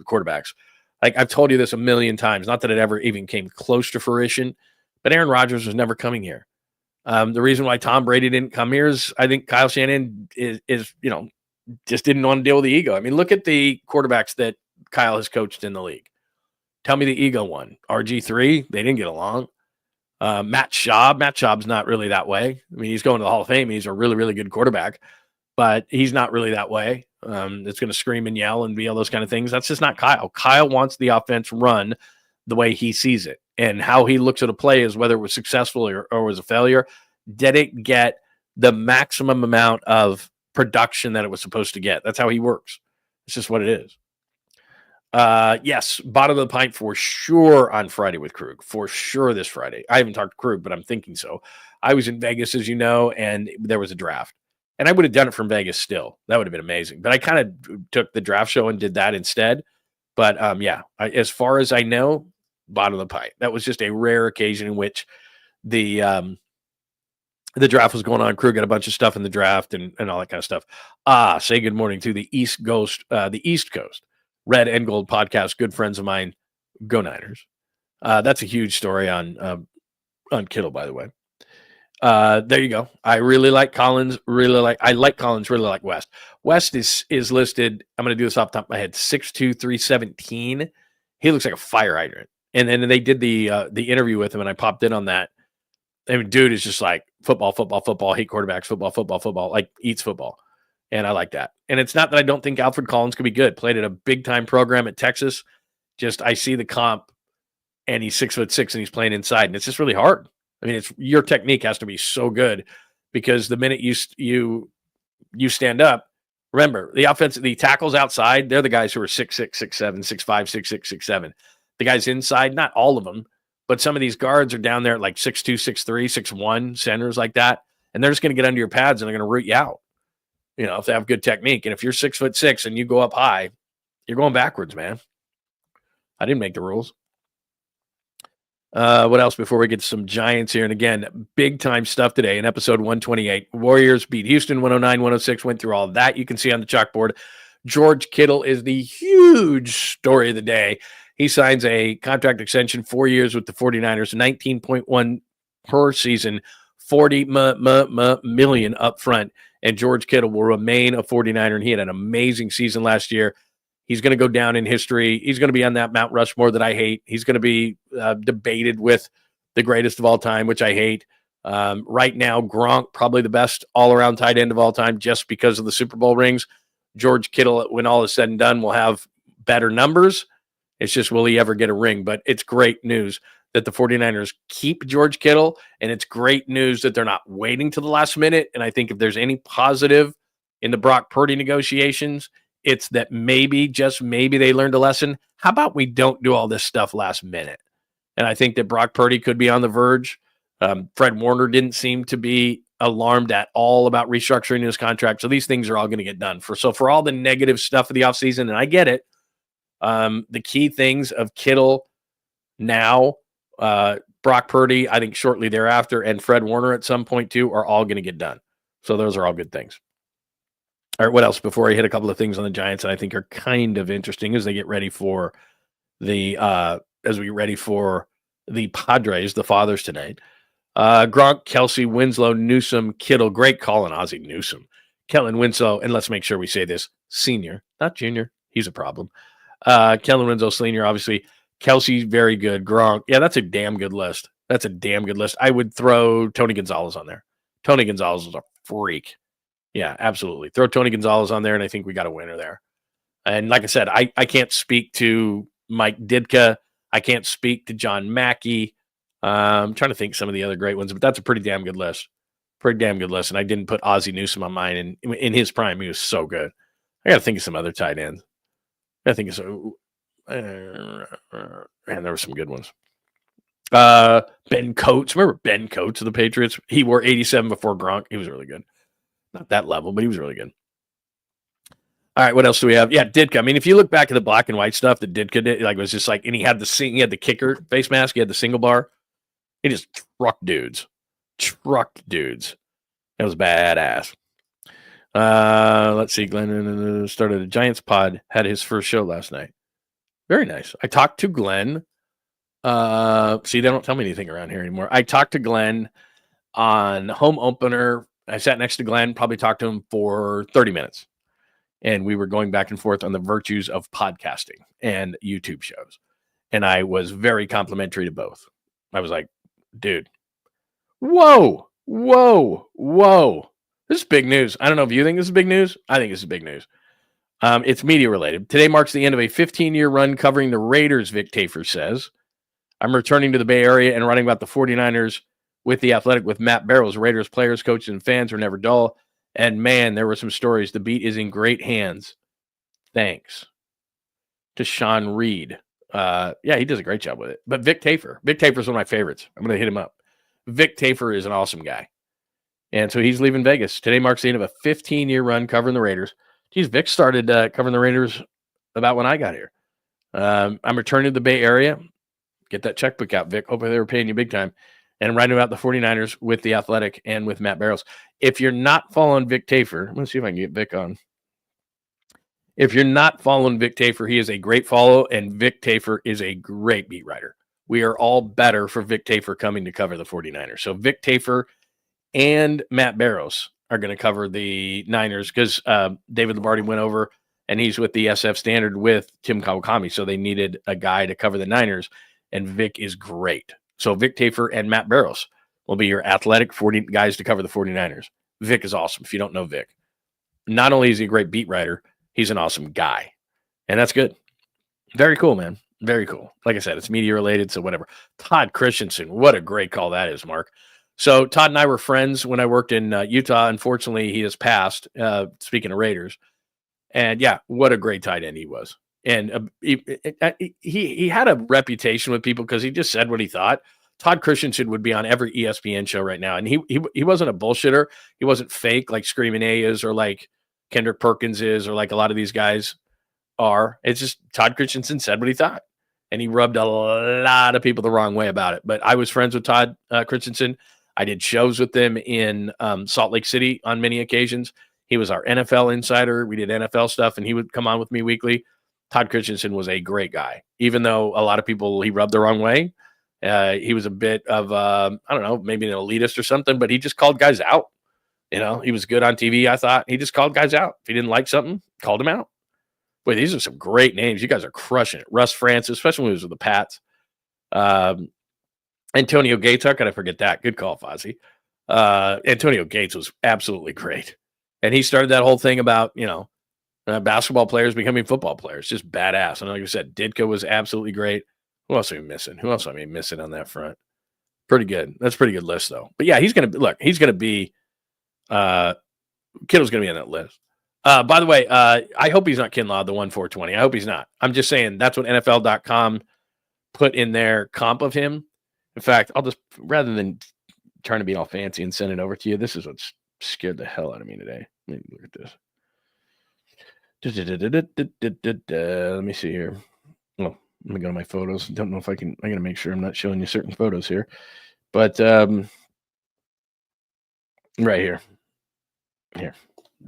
quarterbacks. Like I've told you this a million times, not that it ever even came close to fruition, but Aaron Rodgers was never coming here. The reason why Tom Brady didn't come here is I think Kyle Shanahan is just didn't want to deal with the ego. I mean, look at the quarterbacks that Kyle has coached in the league. Tell me the ego one. RG3, they didn't get along. Matt Schaub's not really that way. I mean, he's going to the Hall of Fame. He's a really, really good quarterback. but he's not really that way. It's going to scream and yell and be all those kind of things. That's just not Kyle. Kyle wants the offense run the way he sees it, and how he looks at a play is whether it was successful or was a failure. Did it get the maximum amount of production that it was supposed to get? That's how he works. It's just what it is. Yes, bottom of the pint for sure on Friday with Krug. For sure this Friday. I haven't talked to Krug, but I'm thinking so. I was in Vegas, as you know, and there was a draft. And I would have done it from Vegas still. That would have been amazing. But I kind of took the draft show and did that instead. But as far as I know, bottom of the pint. That was just a rare occasion in which the draft was going on. Krug got a bunch of stuff in the draft and all that kind of stuff. Say good morning to the East Coast, Red and Gold podcast. Good friends of mine. Go Niners. That's a huge story on Kittle, by the way. There you go. I really like Collins. I like Collins. Really like West. West is listed. I'm going to do this off the top of my head. 6'2", 317. He looks like a fire hydrant. And then they did the interview with him, and I popped in on that. I mean, dude is just like football, hate quarterbacks, football, like eats football. And I like that. And it's not that I don't think Alfred Collins could be good. Played at a big-time program at Texas. Just I see the comp, and he's 6'6", and he's playing inside, and it's just really hard. I mean, your technique has to be so good, because the minute you stand up, remember, the tackles outside, they're the guys who are 6'6", 6'7", 6'5", 6'6", 6'7". The guys inside, not all of them, but some of these guards are down there at like 6'2", 6'3", 6'1", centers like that, and they're just going to get under your pads and they're going to root you out. If they have good technique. And if you're 6'6" and you go up high, you're going backwards, man. I didn't make the rules. What else before we get to some Giants here? And again, big time stuff today in episode 128. Warriors beat Houston 109-106. Went through all of that. You can see on the chalkboard. George Kittle is the huge story of the day. He signs a contract extension, 4 years with the 49ers, 19.1 per season, $40 million up front. And George Kittle will remain a 49er, and he had an amazing season last year. He's going to go down in history. He's going to be on that Mount Rushmore that I hate. He's going to be debated with the greatest of all time, which I hate. Right now, Gronk, probably the best all-around tight end of all time just because of the Super Bowl rings. George Kittle, when all is said and done, will have better numbers. It's just, will he ever get a ring? But it's great news that the 49ers keep George Kittle, and it's great news that they're not waiting to the last minute. And I think if there's any positive in the Brock Purdy negotiations, it's that maybe, just maybe, they learned a lesson. How about we don't do all this stuff last minute? And I think that Brock Purdy could be on the verge. Fred Warner didn't seem to be alarmed at all about restructuring his contract. So these things are all going to get done. For all the negative stuff of the offseason, and I get it, the key things of Kittle now, Brock Purdy, I think shortly thereafter, and Fred Warner at some point too, are all going to get done. So those are all good things. All right, what else before I hit a couple of things on the Giants that I think are kind of interesting as they get ready for the Padres, the fathers tonight. Gronk, Kelsey, Winslow, Newsom, Kittle. Great call on Ozzie Newsom. Kellen Winslow, and let's make sure we say this, senior, not junior. He's a problem. Kellen Winslow, senior, obviously. Kelsey, very good. Gronk, yeah, that's a damn good list. I would throw Tony Gonzalez on there. Tony Gonzalez is a freak. Yeah, absolutely. Throw Tony Gonzalez on there, and I think we got a winner there. And like I said, I can't speak to Mike Ditka. I can't speak to John Mackey. I'm trying to think some of the other great ones, but that's a pretty damn good list. And I didn't put Ozzie Newsom on mine. And in his prime, he was so good. I got to think of some other tight ends. And there were some good ones. Ben Coates. Remember Ben Coates of the Patriots? He wore 87 before Gronk. He was really good. Not that level, but he was really good. All right, what else do we have? Yeah, Ditka. I mean, if you look back at the black and white stuff that Ditka did, like, it was just like, and he had the kicker face mask, he had the single bar. He just trucked dudes. That was badass. Let's see. Glenn started a Giants pod, had his first show last night. Very nice. I talked to Glenn. See, they don't tell me anything around here anymore. I talked to Glenn on home opener. I sat next to Glenn, probably talked to him for 30 minutes. And we were going back and forth on the virtues of podcasting and YouTube shows. And I was very complimentary to both. I was like, dude, whoa. This is big news. I don't know if you think this is big news. I think this is big news. It's media related. Today marks the end of a 15-year run covering the Raiders, Vic Tafur says. I'm returning to the Bay Area and writing about the 49ers with The Athletic with Matt Barrows. Raiders players, coaches, and fans were never dull. And, man, there were some stories. The beat is in great hands. Thanks to Sean Reed. Yeah, he does a great job with it. But Vic Tafur is one of my favorites. I'm going to hit him up. Vic Tafur is an awesome guy. And so he's leaving Vegas. Today marks the end of a 15-year run covering the Raiders. Geez, Vic started covering the Raiders about when I got here. I'm returning to the Bay Area. Get that checkbook out, Vic. Hope they were paying you big time. And I'm writing about the 49ers with The Athletic and with Matt Barrows. If you're not following Vic Tafur, I'm going to see if I can get Vic on. If you're not following Vic Tafur, he is a great follow, and Vic Tafur is a great beat writer. We are all better for Vic Tafur coming to cover the 49ers. So Vic Tafur and Matt Barrows are going to cover the Niners because David Lombardi went over, and he's with the SF Standard with 𝐾𝐿. So they needed a guy to cover the Niners, and Vic is great. So Vic Tafur and Matt Barrows will be your athletic 40 guys to cover the 49ers. Vic is awesome if you don't know Vic. Not only is he a great beat writer, he's an awesome guy. And that's good. Very cool, man. Very cool. Like I said, it's media related, so whatever. Todd Christensen, what a great call that is, Mark. So Todd and I were friends when I worked in Utah. Unfortunately, he has passed, speaking of Raiders. And, yeah, what a great tight end he was. And he had a reputation with people because he just said what he thought. Todd Christensen would be on every ESPN show right now. And he wasn't a bullshitter. He wasn't fake like Screaming A is or like Kendrick Perkins is or like a lot of these guys are. It's just Todd Christensen said what he thought. And he rubbed a lot of people the wrong way about it. But I was friends with Todd Christensen. I did shows with them in Salt Lake City on many occasions. He was our NFL insider. We did NFL stuff, and he would come on with me weekly. Todd Christensen was a great guy, even though a lot of people he rubbed the wrong way. He was a bit of, I don't know, maybe an elitist or something, but he just called guys out. You know, he was good on TV, I thought. He just called guys out. If he didn't like something, called him out. Boy, these are some great names. You guys are crushing it. Russ Francis, especially when he was with the Pats. Antonio Gates, how could I forget that? Good call, Fozzie. Antonio Gates was absolutely great. And he started that whole thing about, you know, basketball players becoming football players. Just badass. And like you said, 𝐷𝐿𝐾𝐿 was absolutely great. Who else are we missing? Who else am I missing on that front? Pretty good. That's a pretty good list, though. But, yeah, he's going to – look, he's going to be Kittle's going to be on that list. By the way, I hope he's not Kinlaw, the 1-4-20. I hope he's not. I'm just saying that's what NFL.com put in their comp of him. In fact, I'll just – rather than trying to be all fancy and send it over to you, this is what's scared the hell out of me today. Let me look at this. Let me see here. Well, let me go to my photos. Don't know if I can. I got to make sure I'm not showing you certain photos here. But right here. Here.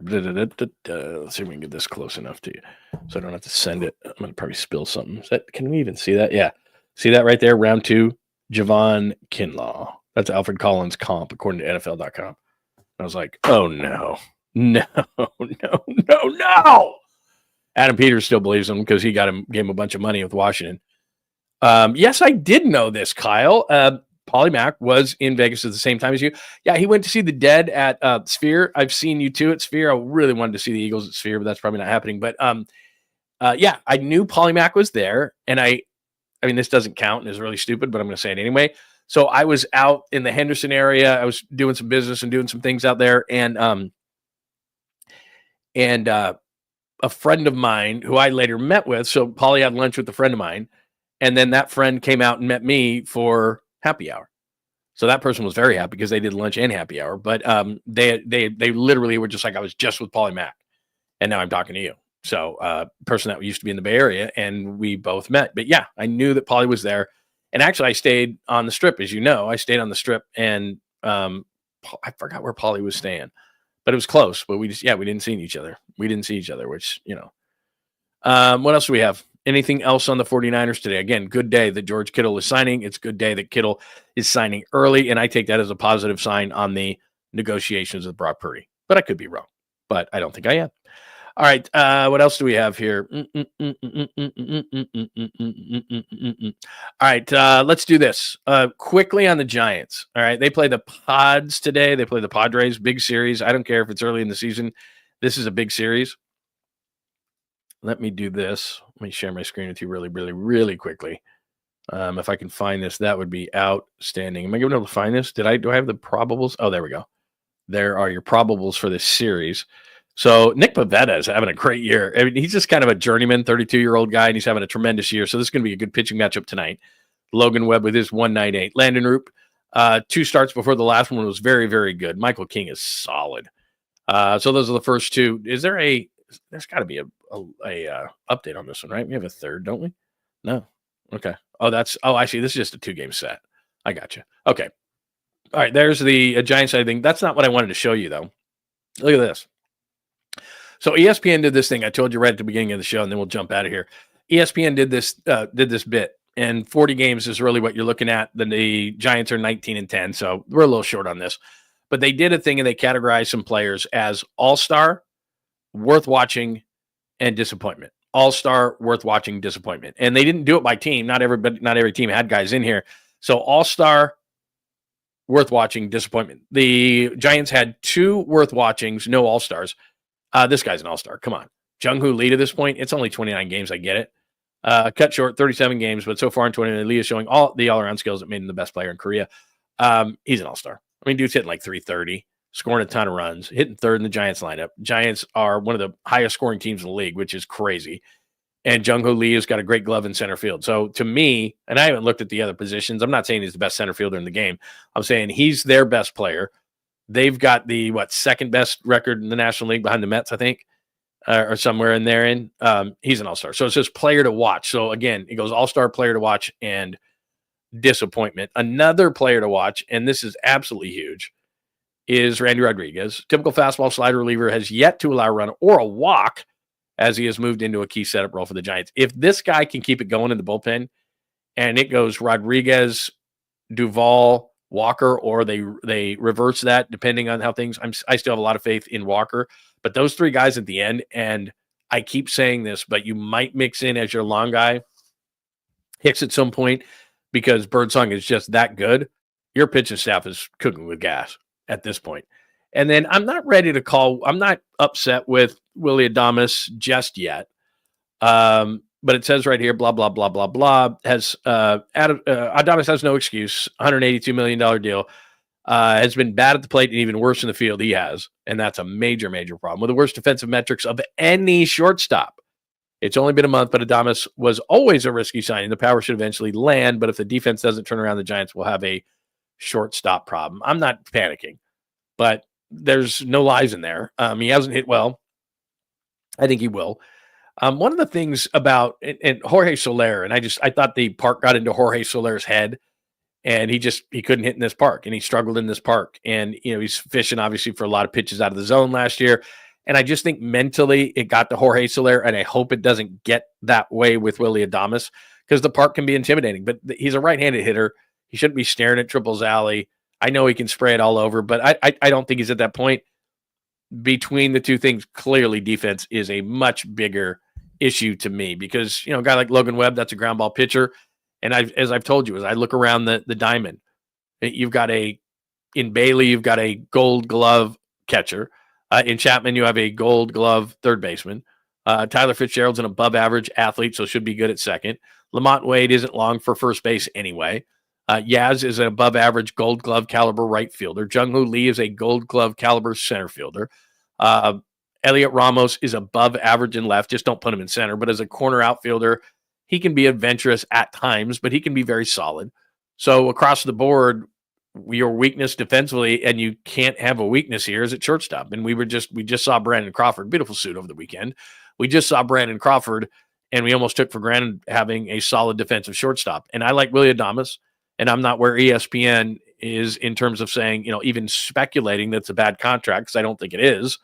Let's see if we can get this close enough to you so I don't have to send it. I'm going to probably spill something. Can we even see that? Yeah. See that right there? Round 2, Javon Kinlaw. That's Alfred Collins' comp, according to NFL.com. I was like, oh, no. No. Adam Peters still believes him because he gave him a bunch of money with Washington. Yes, I did know this, Kyle. Paulie Mack was in Vegas at the same time as you. Yeah, he went to see the Dead at Sphere. I've seen you too at Sphere. I really wanted to see the Eagles at Sphere, but that's probably not happening. But yeah, I knew Paulie Mack was there, and I mean, this doesn't count and is really stupid, but I'm going to say it anyway. So I was out in the Henderson area. I was doing some business and doing some things out there, and a friend of mine who I later met with. So Paulie had lunch with a friend of mine, and then that friend came out and met me for happy hour. So that person was very happy because they did lunch and happy hour. But they literally were just like, I was just with Paulie Mack, and now I'm talking to you. So person that used to be in the Bay Area, and we both met. But yeah, I knew that Paulie was there. And actually, I stayed on the Strip, as you know. I stayed on the Strip, and I forgot where Paulie was staying. But it was close. But we didn't see each other. We didn't see each other, which, you know. What else do we have? Anything else on the 49ers today? Again, good day that George Kittle is signing. It's a good day that Kittle is signing early, and I take that as a positive sign on the negotiations with Brock Purdy. But I could be wrong. But I don't think I am. All right. What else do we have here? All right. Let's do this quickly on the Giants. All right. They play the Pods today. They play the Padres. Big series. I don't care if it's early in the season. This is a big series. Let me do this. Let me share my screen with you really, really, really quickly. If I can find this, that would be outstanding. Am I going to be able to find this? Do I have the probables? Oh, there we go. There are your probables for this series. So Nick Pivetta is having a great year. I mean, he's just kind of a journeyman, 32-year-old guy, and he's having a tremendous year. So this is going to be a good pitching matchup tonight. Logan Webb with his 198. Landon Roop, 2 starts before the last one was very, very good. Michael King is solid. So those are the first 2. Is there there's got to be a update on this one, right? We have a third, don't we? No. Okay. I see. This is just a 2-game set. I got you. Okay. All right. There's the Giants side thing. That's not what I wanted to show you, though. Look at this. So ESPN did this thing. I told you right at the beginning of the show, and then we'll jump out of here. ESPN did this bit, and 40 games is really what you're looking at. Then the Giants are 19-10, so we're a little short on this. But they did a thing, and they categorized some players as all-star, worth watching, and disappointment. All-star, worth watching, disappointment. And they didn't do it by team. Not every team had guys in here. So all-star, worth watching, disappointment. The Giants had 2 worth watchings, no all-stars. This guy's an all-star. Come on. 𝐿·j·ung Lee to this point. It's only 29 games. I get it. Cut short, 37 games, but so far in 29, Lee is showing all the all-around skills that made him the best player in Korea. He's an all-star. I mean, dude's hitting like 330, scoring a ton of runs, hitting third in the Giants lineup. Giants are one of the highest scoring teams in the league, which is crazy. And 𝐿·j·ung Lee has got a great glove in center field. So to me, and I haven't looked at the other positions, I'm not saying he's the best center fielder in the game. I'm saying he's their best player. They've got the, second best record in the National League behind the Mets, I think, or somewhere in there. He's an all-star. So it's just player to watch. So again, it goes all-star, player to watch, and disappointment. Another player to watch, and this is absolutely huge, is Randy Rodriguez. Typical fastball slider reliever, has yet to allow a run or a walk as he has moved into a key setup role for the Giants. If this guy can keep it going in the bullpen, and it goes Rodriguez, Duvall, Walker, or they reverse that depending on how things. I still have a lot of faith in Walker, but those 3 guys at the end, and I keep saying this, but you might mix in as your long guy Hicks at some point because Birdsong is just that good. Your pitching staff is cooking with gas at this point. And then I'm not ready to call. I'm not upset with Willy Adames just yet. But it says right here, blah, blah, blah, blah, blah. Adames has no excuse. $182 million deal. Has been bad at the plate and even worse in the field. He has. And that's a major, major problem. With the worst defensive metrics of any shortstop. It's only been a month, but Adames was always a risky signing. The power should eventually land, but if the defense doesn't turn around, the Giants will have a shortstop problem. I'm not panicking, but there's no lies in there. He hasn't hit well. I think he will. One of the things about and Jorge Soler, and I thought the park got into Jorge Soler's head, and he couldn't hit in this park, and he struggled in this park. And he's fishing obviously for a lot of pitches out of the zone last year. And I just think mentally it got to Jorge Soler, and I hope it doesn't get that way with Willy Adames because the park can be intimidating. But he's a right-handed hitter. He shouldn't be staring at triples alley. I know he can spray it all over, but I don't think he's at that point. Between the two things, clearly defense is a much bigger issue to me because, a guy like Logan Webb, that's a ground ball pitcher. And as I've told you, as I look around the diamond, in Bailey, you've got a gold glove catcher. In Chapman, you have a gold glove third baseman. Tyler Fitzgerald's an above average athlete, so should be good at second. Lamont Wade isn't long for first base anyway. Yaz is an above average gold glove caliber right fielder. 𝐿·j·ung Lee is a gold glove caliber center fielder. Elliot Ramos is above average in left. Just don't put him in center. But as a corner outfielder, he can be adventurous at times, but he can be very solid. So across the board, your weakness defensively, and you can't have a weakness here, is at shortstop. And we just saw Brandon Crawford, beautiful suit over the weekend. We just saw Brandon Crawford, and we almost took for granted having a solid defensive shortstop. And I like Willy Adames, and I'm not where ESPN is in terms of saying, even speculating that's a bad contract, because I don't think it is.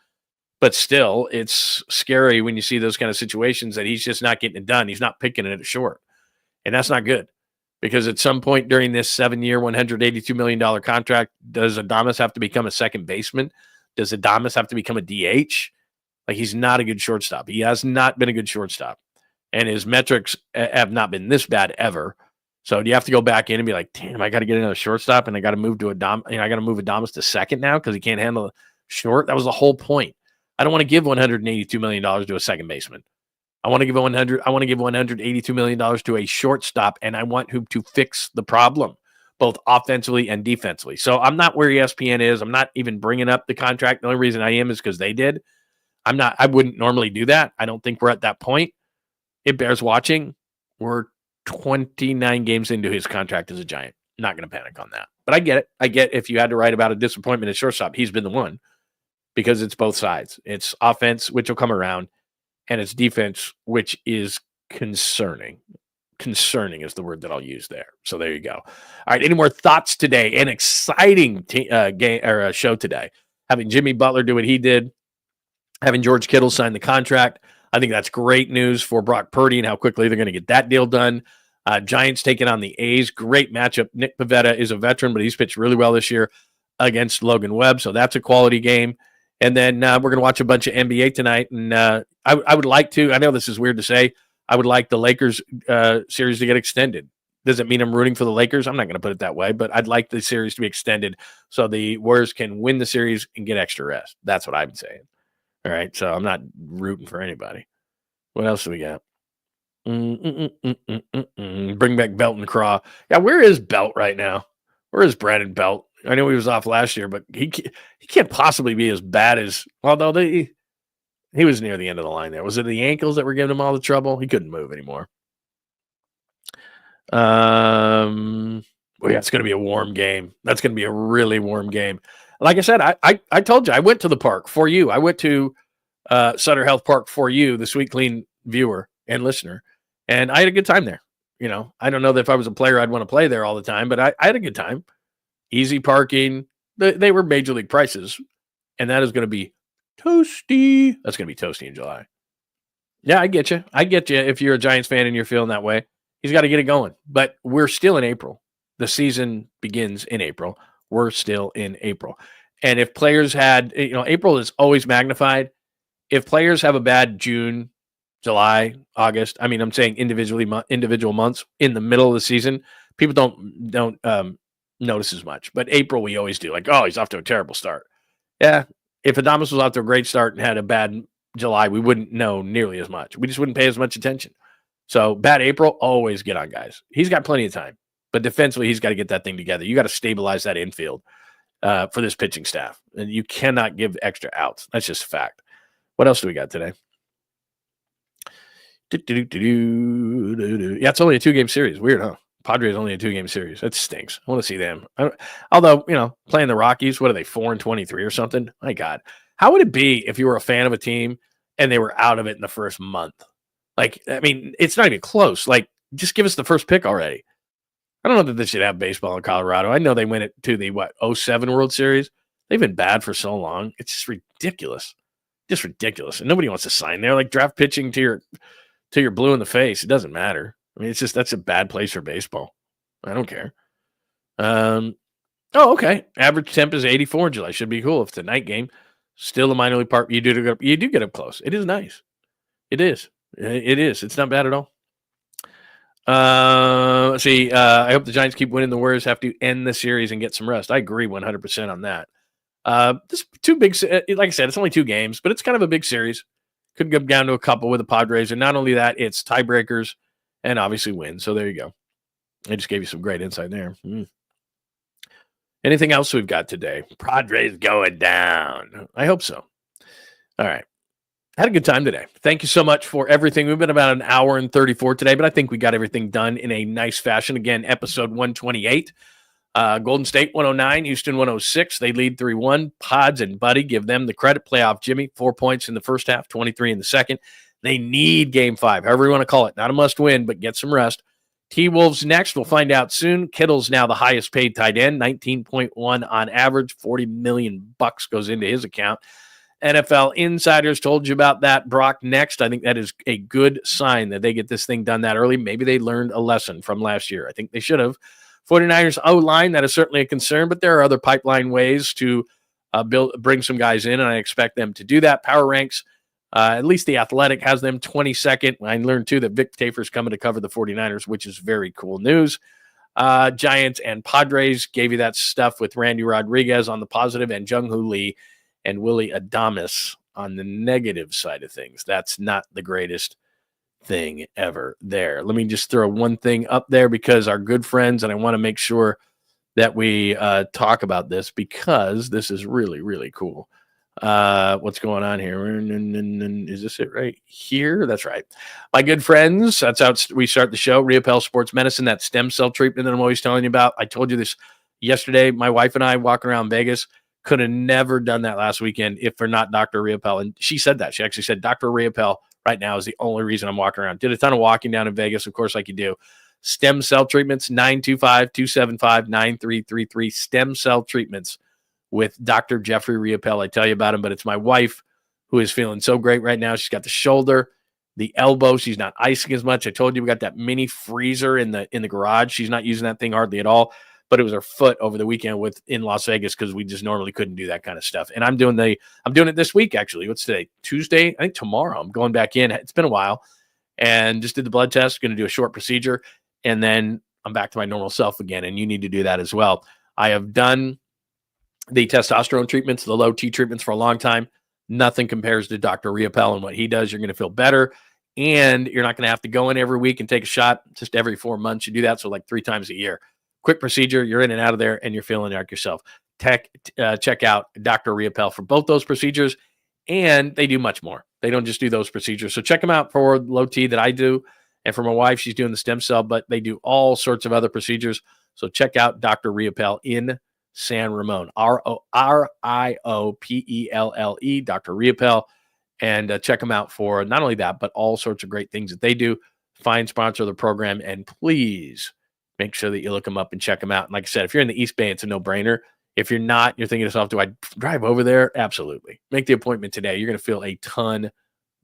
But still, it's scary when you see those kind of situations that he's just not getting it done. He's not picking it at short. And that's not good. Because at some point during this 7-year, $182 million contract, does Adames have to become a second baseman? Does Adames have to become a DH? Like, he's not a good shortstop. He has not been a good shortstop. And his metrics have not been this bad ever. So do you have to go back in and be like, damn, I got to get another shortstop and I got to move to I got to move Adames to second now because he can't handle short? That was the whole point. I don't want to give $182 million to a second baseman. I want to give $182 million to a shortstop, and I want him to fix the problem, both offensively and defensively. So I'm not where ESPN is. I'm not even bringing up the contract. The only reason I am is because they did. I wouldn't normally do that. I don't think we're at that point. It bears watching. We're 29 games into his contract as a Giant. Not going to panic on that. But I get it. I get if you had to write about a disappointment at shortstop, he's been the one because it's both sides. It's offense, which will come around, and it's defense, which is concerning. Concerning is the word that I'll use there. So there you go. All right. Any more thoughts today? An exciting game or show today. Having Jimmy Butler do what he did, having George Kittle sign the contract. I think that's great news for Brock Purdy and how quickly they're going to get that deal done. Giants taking on the A's. Great matchup. Nick Pivetta is a veteran, but he's pitched really well this year against Logan Webb. So that's a quality game. And then we're going to watch a bunch of NBA tonight. And I would like to, I know this is weird to say, I would like the Lakers series to get extended. Does it mean I'm rooting for the Lakers? I'm not going to put it that way, but I'd like the series to be extended so the Warriors can win the series and get extra rest. That's what I'm saying. All right, so I'm not rooting for anybody. What else do we got? Bring back Belt and Craw. Yeah, where is Belt right now? Where is Brandon Belt? I know he was off last year, but he can't possibly be as bad as, although he was near the end of the line there. Was it the ankles that were giving him all the trouble? He couldn't move anymore. Well, yeah, it's going to be a warm game. That's going to be a really warm game. Like I said, I told you, I went to the park for you. I went to Sutter Health Park for you, the Sweet Clean viewer and listener, and I had a good time there. You know, I don't know that if I was a player, I'd want to play there all the time, but I had a good time. Easy parking. They were major league prices, and that is going to be toasty. That's going to be toasty in July. Yeah, I get you. I get you if you're a Giants fan and you're feeling that way. He's got to get it going. But we're still in April. The season begins in April. We're still in April. And if players had, April is always magnified. If players have a bad June, July, August, I'm saying individual months in the middle of the season, people don't notice as much. But April, we always do. Like, oh, he's off to a terrible start. Yeah, if Adames was off to a great start and had a bad July, we wouldn't know nearly as much. We just wouldn't pay as much attention. So bad April, always get on guys. He's got plenty of time. But defensively, he's got to get that thing together. You got to stabilize that infield for this pitching staff. And you cannot give extra outs. That's just a fact. What else do we got today? Yeah, it's only a 2-game series. Weird, huh? Padres only a 2-game series. That stinks. I want to see them. Although, playing the Rockies, what are they, 4-23 or something? My God. How would it be if you were a fan of a team and they were out of it in the first month? It's not even close. Like, just give us the first pick already. I don't know that they should have baseball in Colorado. I know they went to the 07 World Series. They've been bad for so long. It's just ridiculous. Just ridiculous. And nobody wants to sign there. Like, draft pitching to your blue in the face. It doesn't matter. It's just, that's a bad place for baseball. I don't care. Okay. Average temp is 84 in July. Should be cool. If it's a night game, still a minor league park. You do get up close. It is nice. It is. It is. It's not bad at all. I hope the Giants keep winning. The Warriors have to end the series and get some rest. I agree 100% on that. This two big, like I said, it's only 2 games, but it's kind of a big series. Could go down to a couple with the Padres. And not only that, it's tiebreakers and obviously wins. So there you go. I just gave you some great insight there. Anything else we've got today? Padres going down. I hope so. All right. Had a good time today. Thank you so much for everything. We've been about an hour and 34 today, but I think we got everything done in a nice fashion. Again, episode 128. Golden State 109, Houston 106. They lead 3-1. Pods and Buddy, give them the credit. Playoff Jimmy, 4 points in the first half, 23 in the second. They need game 5, however you want to call it. Not a must win, but get some rest. T-Wolves next. We'll find out soon. Kittle's now the highest paid tight end, 19.1 on average. $40 million goes into his account. NFL insiders told you about that. Brock next. I think that is a good sign that they get this thing done that early. Maybe they learned a lesson from last year. I think they should have. 49ers O-line, that is certainly a concern, but there are other pipeline ways to bring some guys in, and I expect them to do that. Power ranks, At least The Athletic has them 22nd. I learned, too, that Vic Tafer's coming to cover the 49ers, which is very cool news. Giants and Padres gave you that stuff with Randy Rodriguez on the positive and Jung-Hoo Lee and Willie Adames on the negative side of things. That's not the greatest thing ever there. Let me just throw one thing up there because our good friends, and I want to make sure that we talk about this because this is really, really cool. What's going on here? Is this it right here? That's right. My good friends, that's how we start the show. 𝐸𝐴𝐵 Sports Medicine, that stem cell treatment that I'm always telling you about. I told you this yesterday. My wife and I walking around Vegas could have never done that last weekend if for not Dr. 𝐸𝐴𝐵. And she said that. She actually said Dr. 𝐸𝐴𝐵 right now is the only reason I'm walking around. Did a ton of walking down in Vegas, of course, like you do. Stem cell treatments, 925-275-9333. Stem cell treatments with Dr. Jeffrey 𝐸𝐴𝐵. I tell you about him, but it's my wife who is feeling so great right now. She's got the shoulder, the elbow. She's not icing as much. I told you we got that mini freezer in the garage. She's not using that thing hardly at all, but it was her foot over the weekend in Las Vegas because we just normally couldn't do that kind of stuff. And I'm doing it this week, actually. What's today? Tuesday? I think tomorrow. I'm going back in. It's been a while and just did the blood test. Going to do a short procedure, and then I'm back to my normal self again, and you need to do that as well. I have done the testosterone treatments, the low T treatments for a long time. Nothing compares to Dr. 𝐸𝐴𝐵 and what he does. You're going to feel better, and you're not going to have to go in every week and take a shot just every 4 months. You do that, so like 3 times a year. Quick procedure, you're in and out of there, and you're feeling like yourself. Check out Dr. 𝐸𝐴𝐵 for both those procedures, and they do much more. They don't just do those procedures. So check them out for low T that I do, and for my wife, she's doing the stem cell, but they do all sorts of other procedures. So check out Dr. 𝐸𝐴𝐵 in San Ramon, RIOPELLE, Dr. 𝐸𝐴𝐵, and check them out for not only that, but all sorts of great things that they do. Fine sponsor of the program, and please make sure that you look them up and check them out. And like I said, if you're in the East Bay, it's a no-brainer. If you're not, you're thinking to yourself, do I drive over there? Absolutely. Make the appointment today. You're going to feel a ton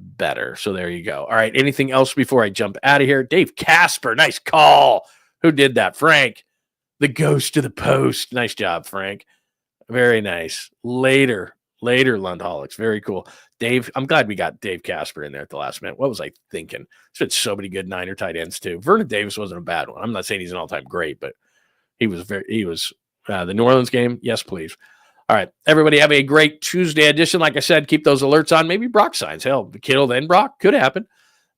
better. So there you go. All right, anything else before I jump out of here? Dave Casper, nice call. Who did that? Frank. The ghost of the post. Nice job, Frank. Very nice. Later, Lundholics. Very cool. Dave, I'm glad we got Dave Casper in there at the last minute. What was I thinking? There's been so many good Niner tight ends, too. Vernon Davis wasn't a bad one. I'm not saying he's an all-time great, but he was the New Orleans game. Yes, please. All right. Everybody have a great Tuesday edition. Like I said, keep those alerts on. Maybe Brock signs. Hell, Kittle, then Brock. Could happen.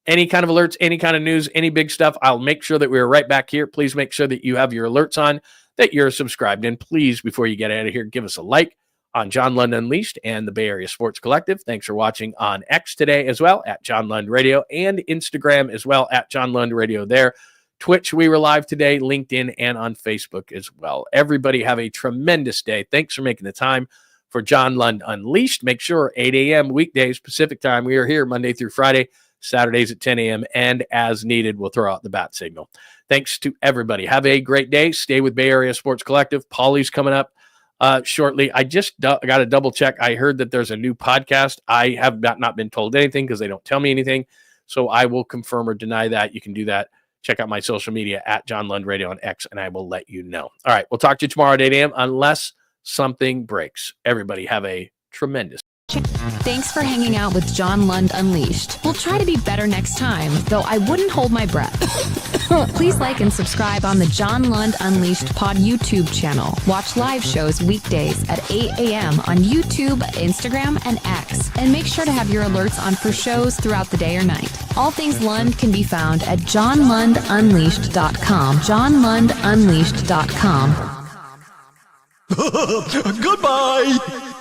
Any kind of alerts, any kind of news, any big stuff, I'll make sure that we're right back here. Please make sure that you have your alerts on, that you're subscribed. And please, before you get out of here, give us a like on John Lund Unleashed and the Bay Area Sports Collective. Thanks for watching on X today as well, at John Lund Radio, and Instagram as well, at John Lund Radio there. Twitch, we were live today, LinkedIn, and on Facebook as well. Everybody have a tremendous day. Thanks for making the time for John Lund Unleashed. Make sure 8 a.m. weekdays Pacific time. We are here Monday through Friday. Saturdays at 10 a.m. and as needed, we'll throw out the bat signal. Thanks to everybody. Have a great day. Stay with Bay Area Sports Collective. Paulie's coming up shortly. I just got to double check. I heard that there's a new podcast. I have not been told anything because they don't tell me anything. So I will confirm or deny that. You can do that. Check out my social media at John Lund Radio on X, and I will let you know. All right. We'll talk to you tomorrow at 8 a.m. unless something breaks. Everybody have a tremendous Thanks for hanging out with John Lund Unleashed. We'll try to be better next time, though I wouldn't hold my breath. Please like and subscribe on the John Lund Unleashed Pod YouTube channel. Watch live shows weekdays at 8 a.m. on YouTube, Instagram, and X. And make sure to have your alerts on for shows throughout the day or night. All things Lund can be found at johnlundunleashed.com. johnlundunleashed.com. Goodbye!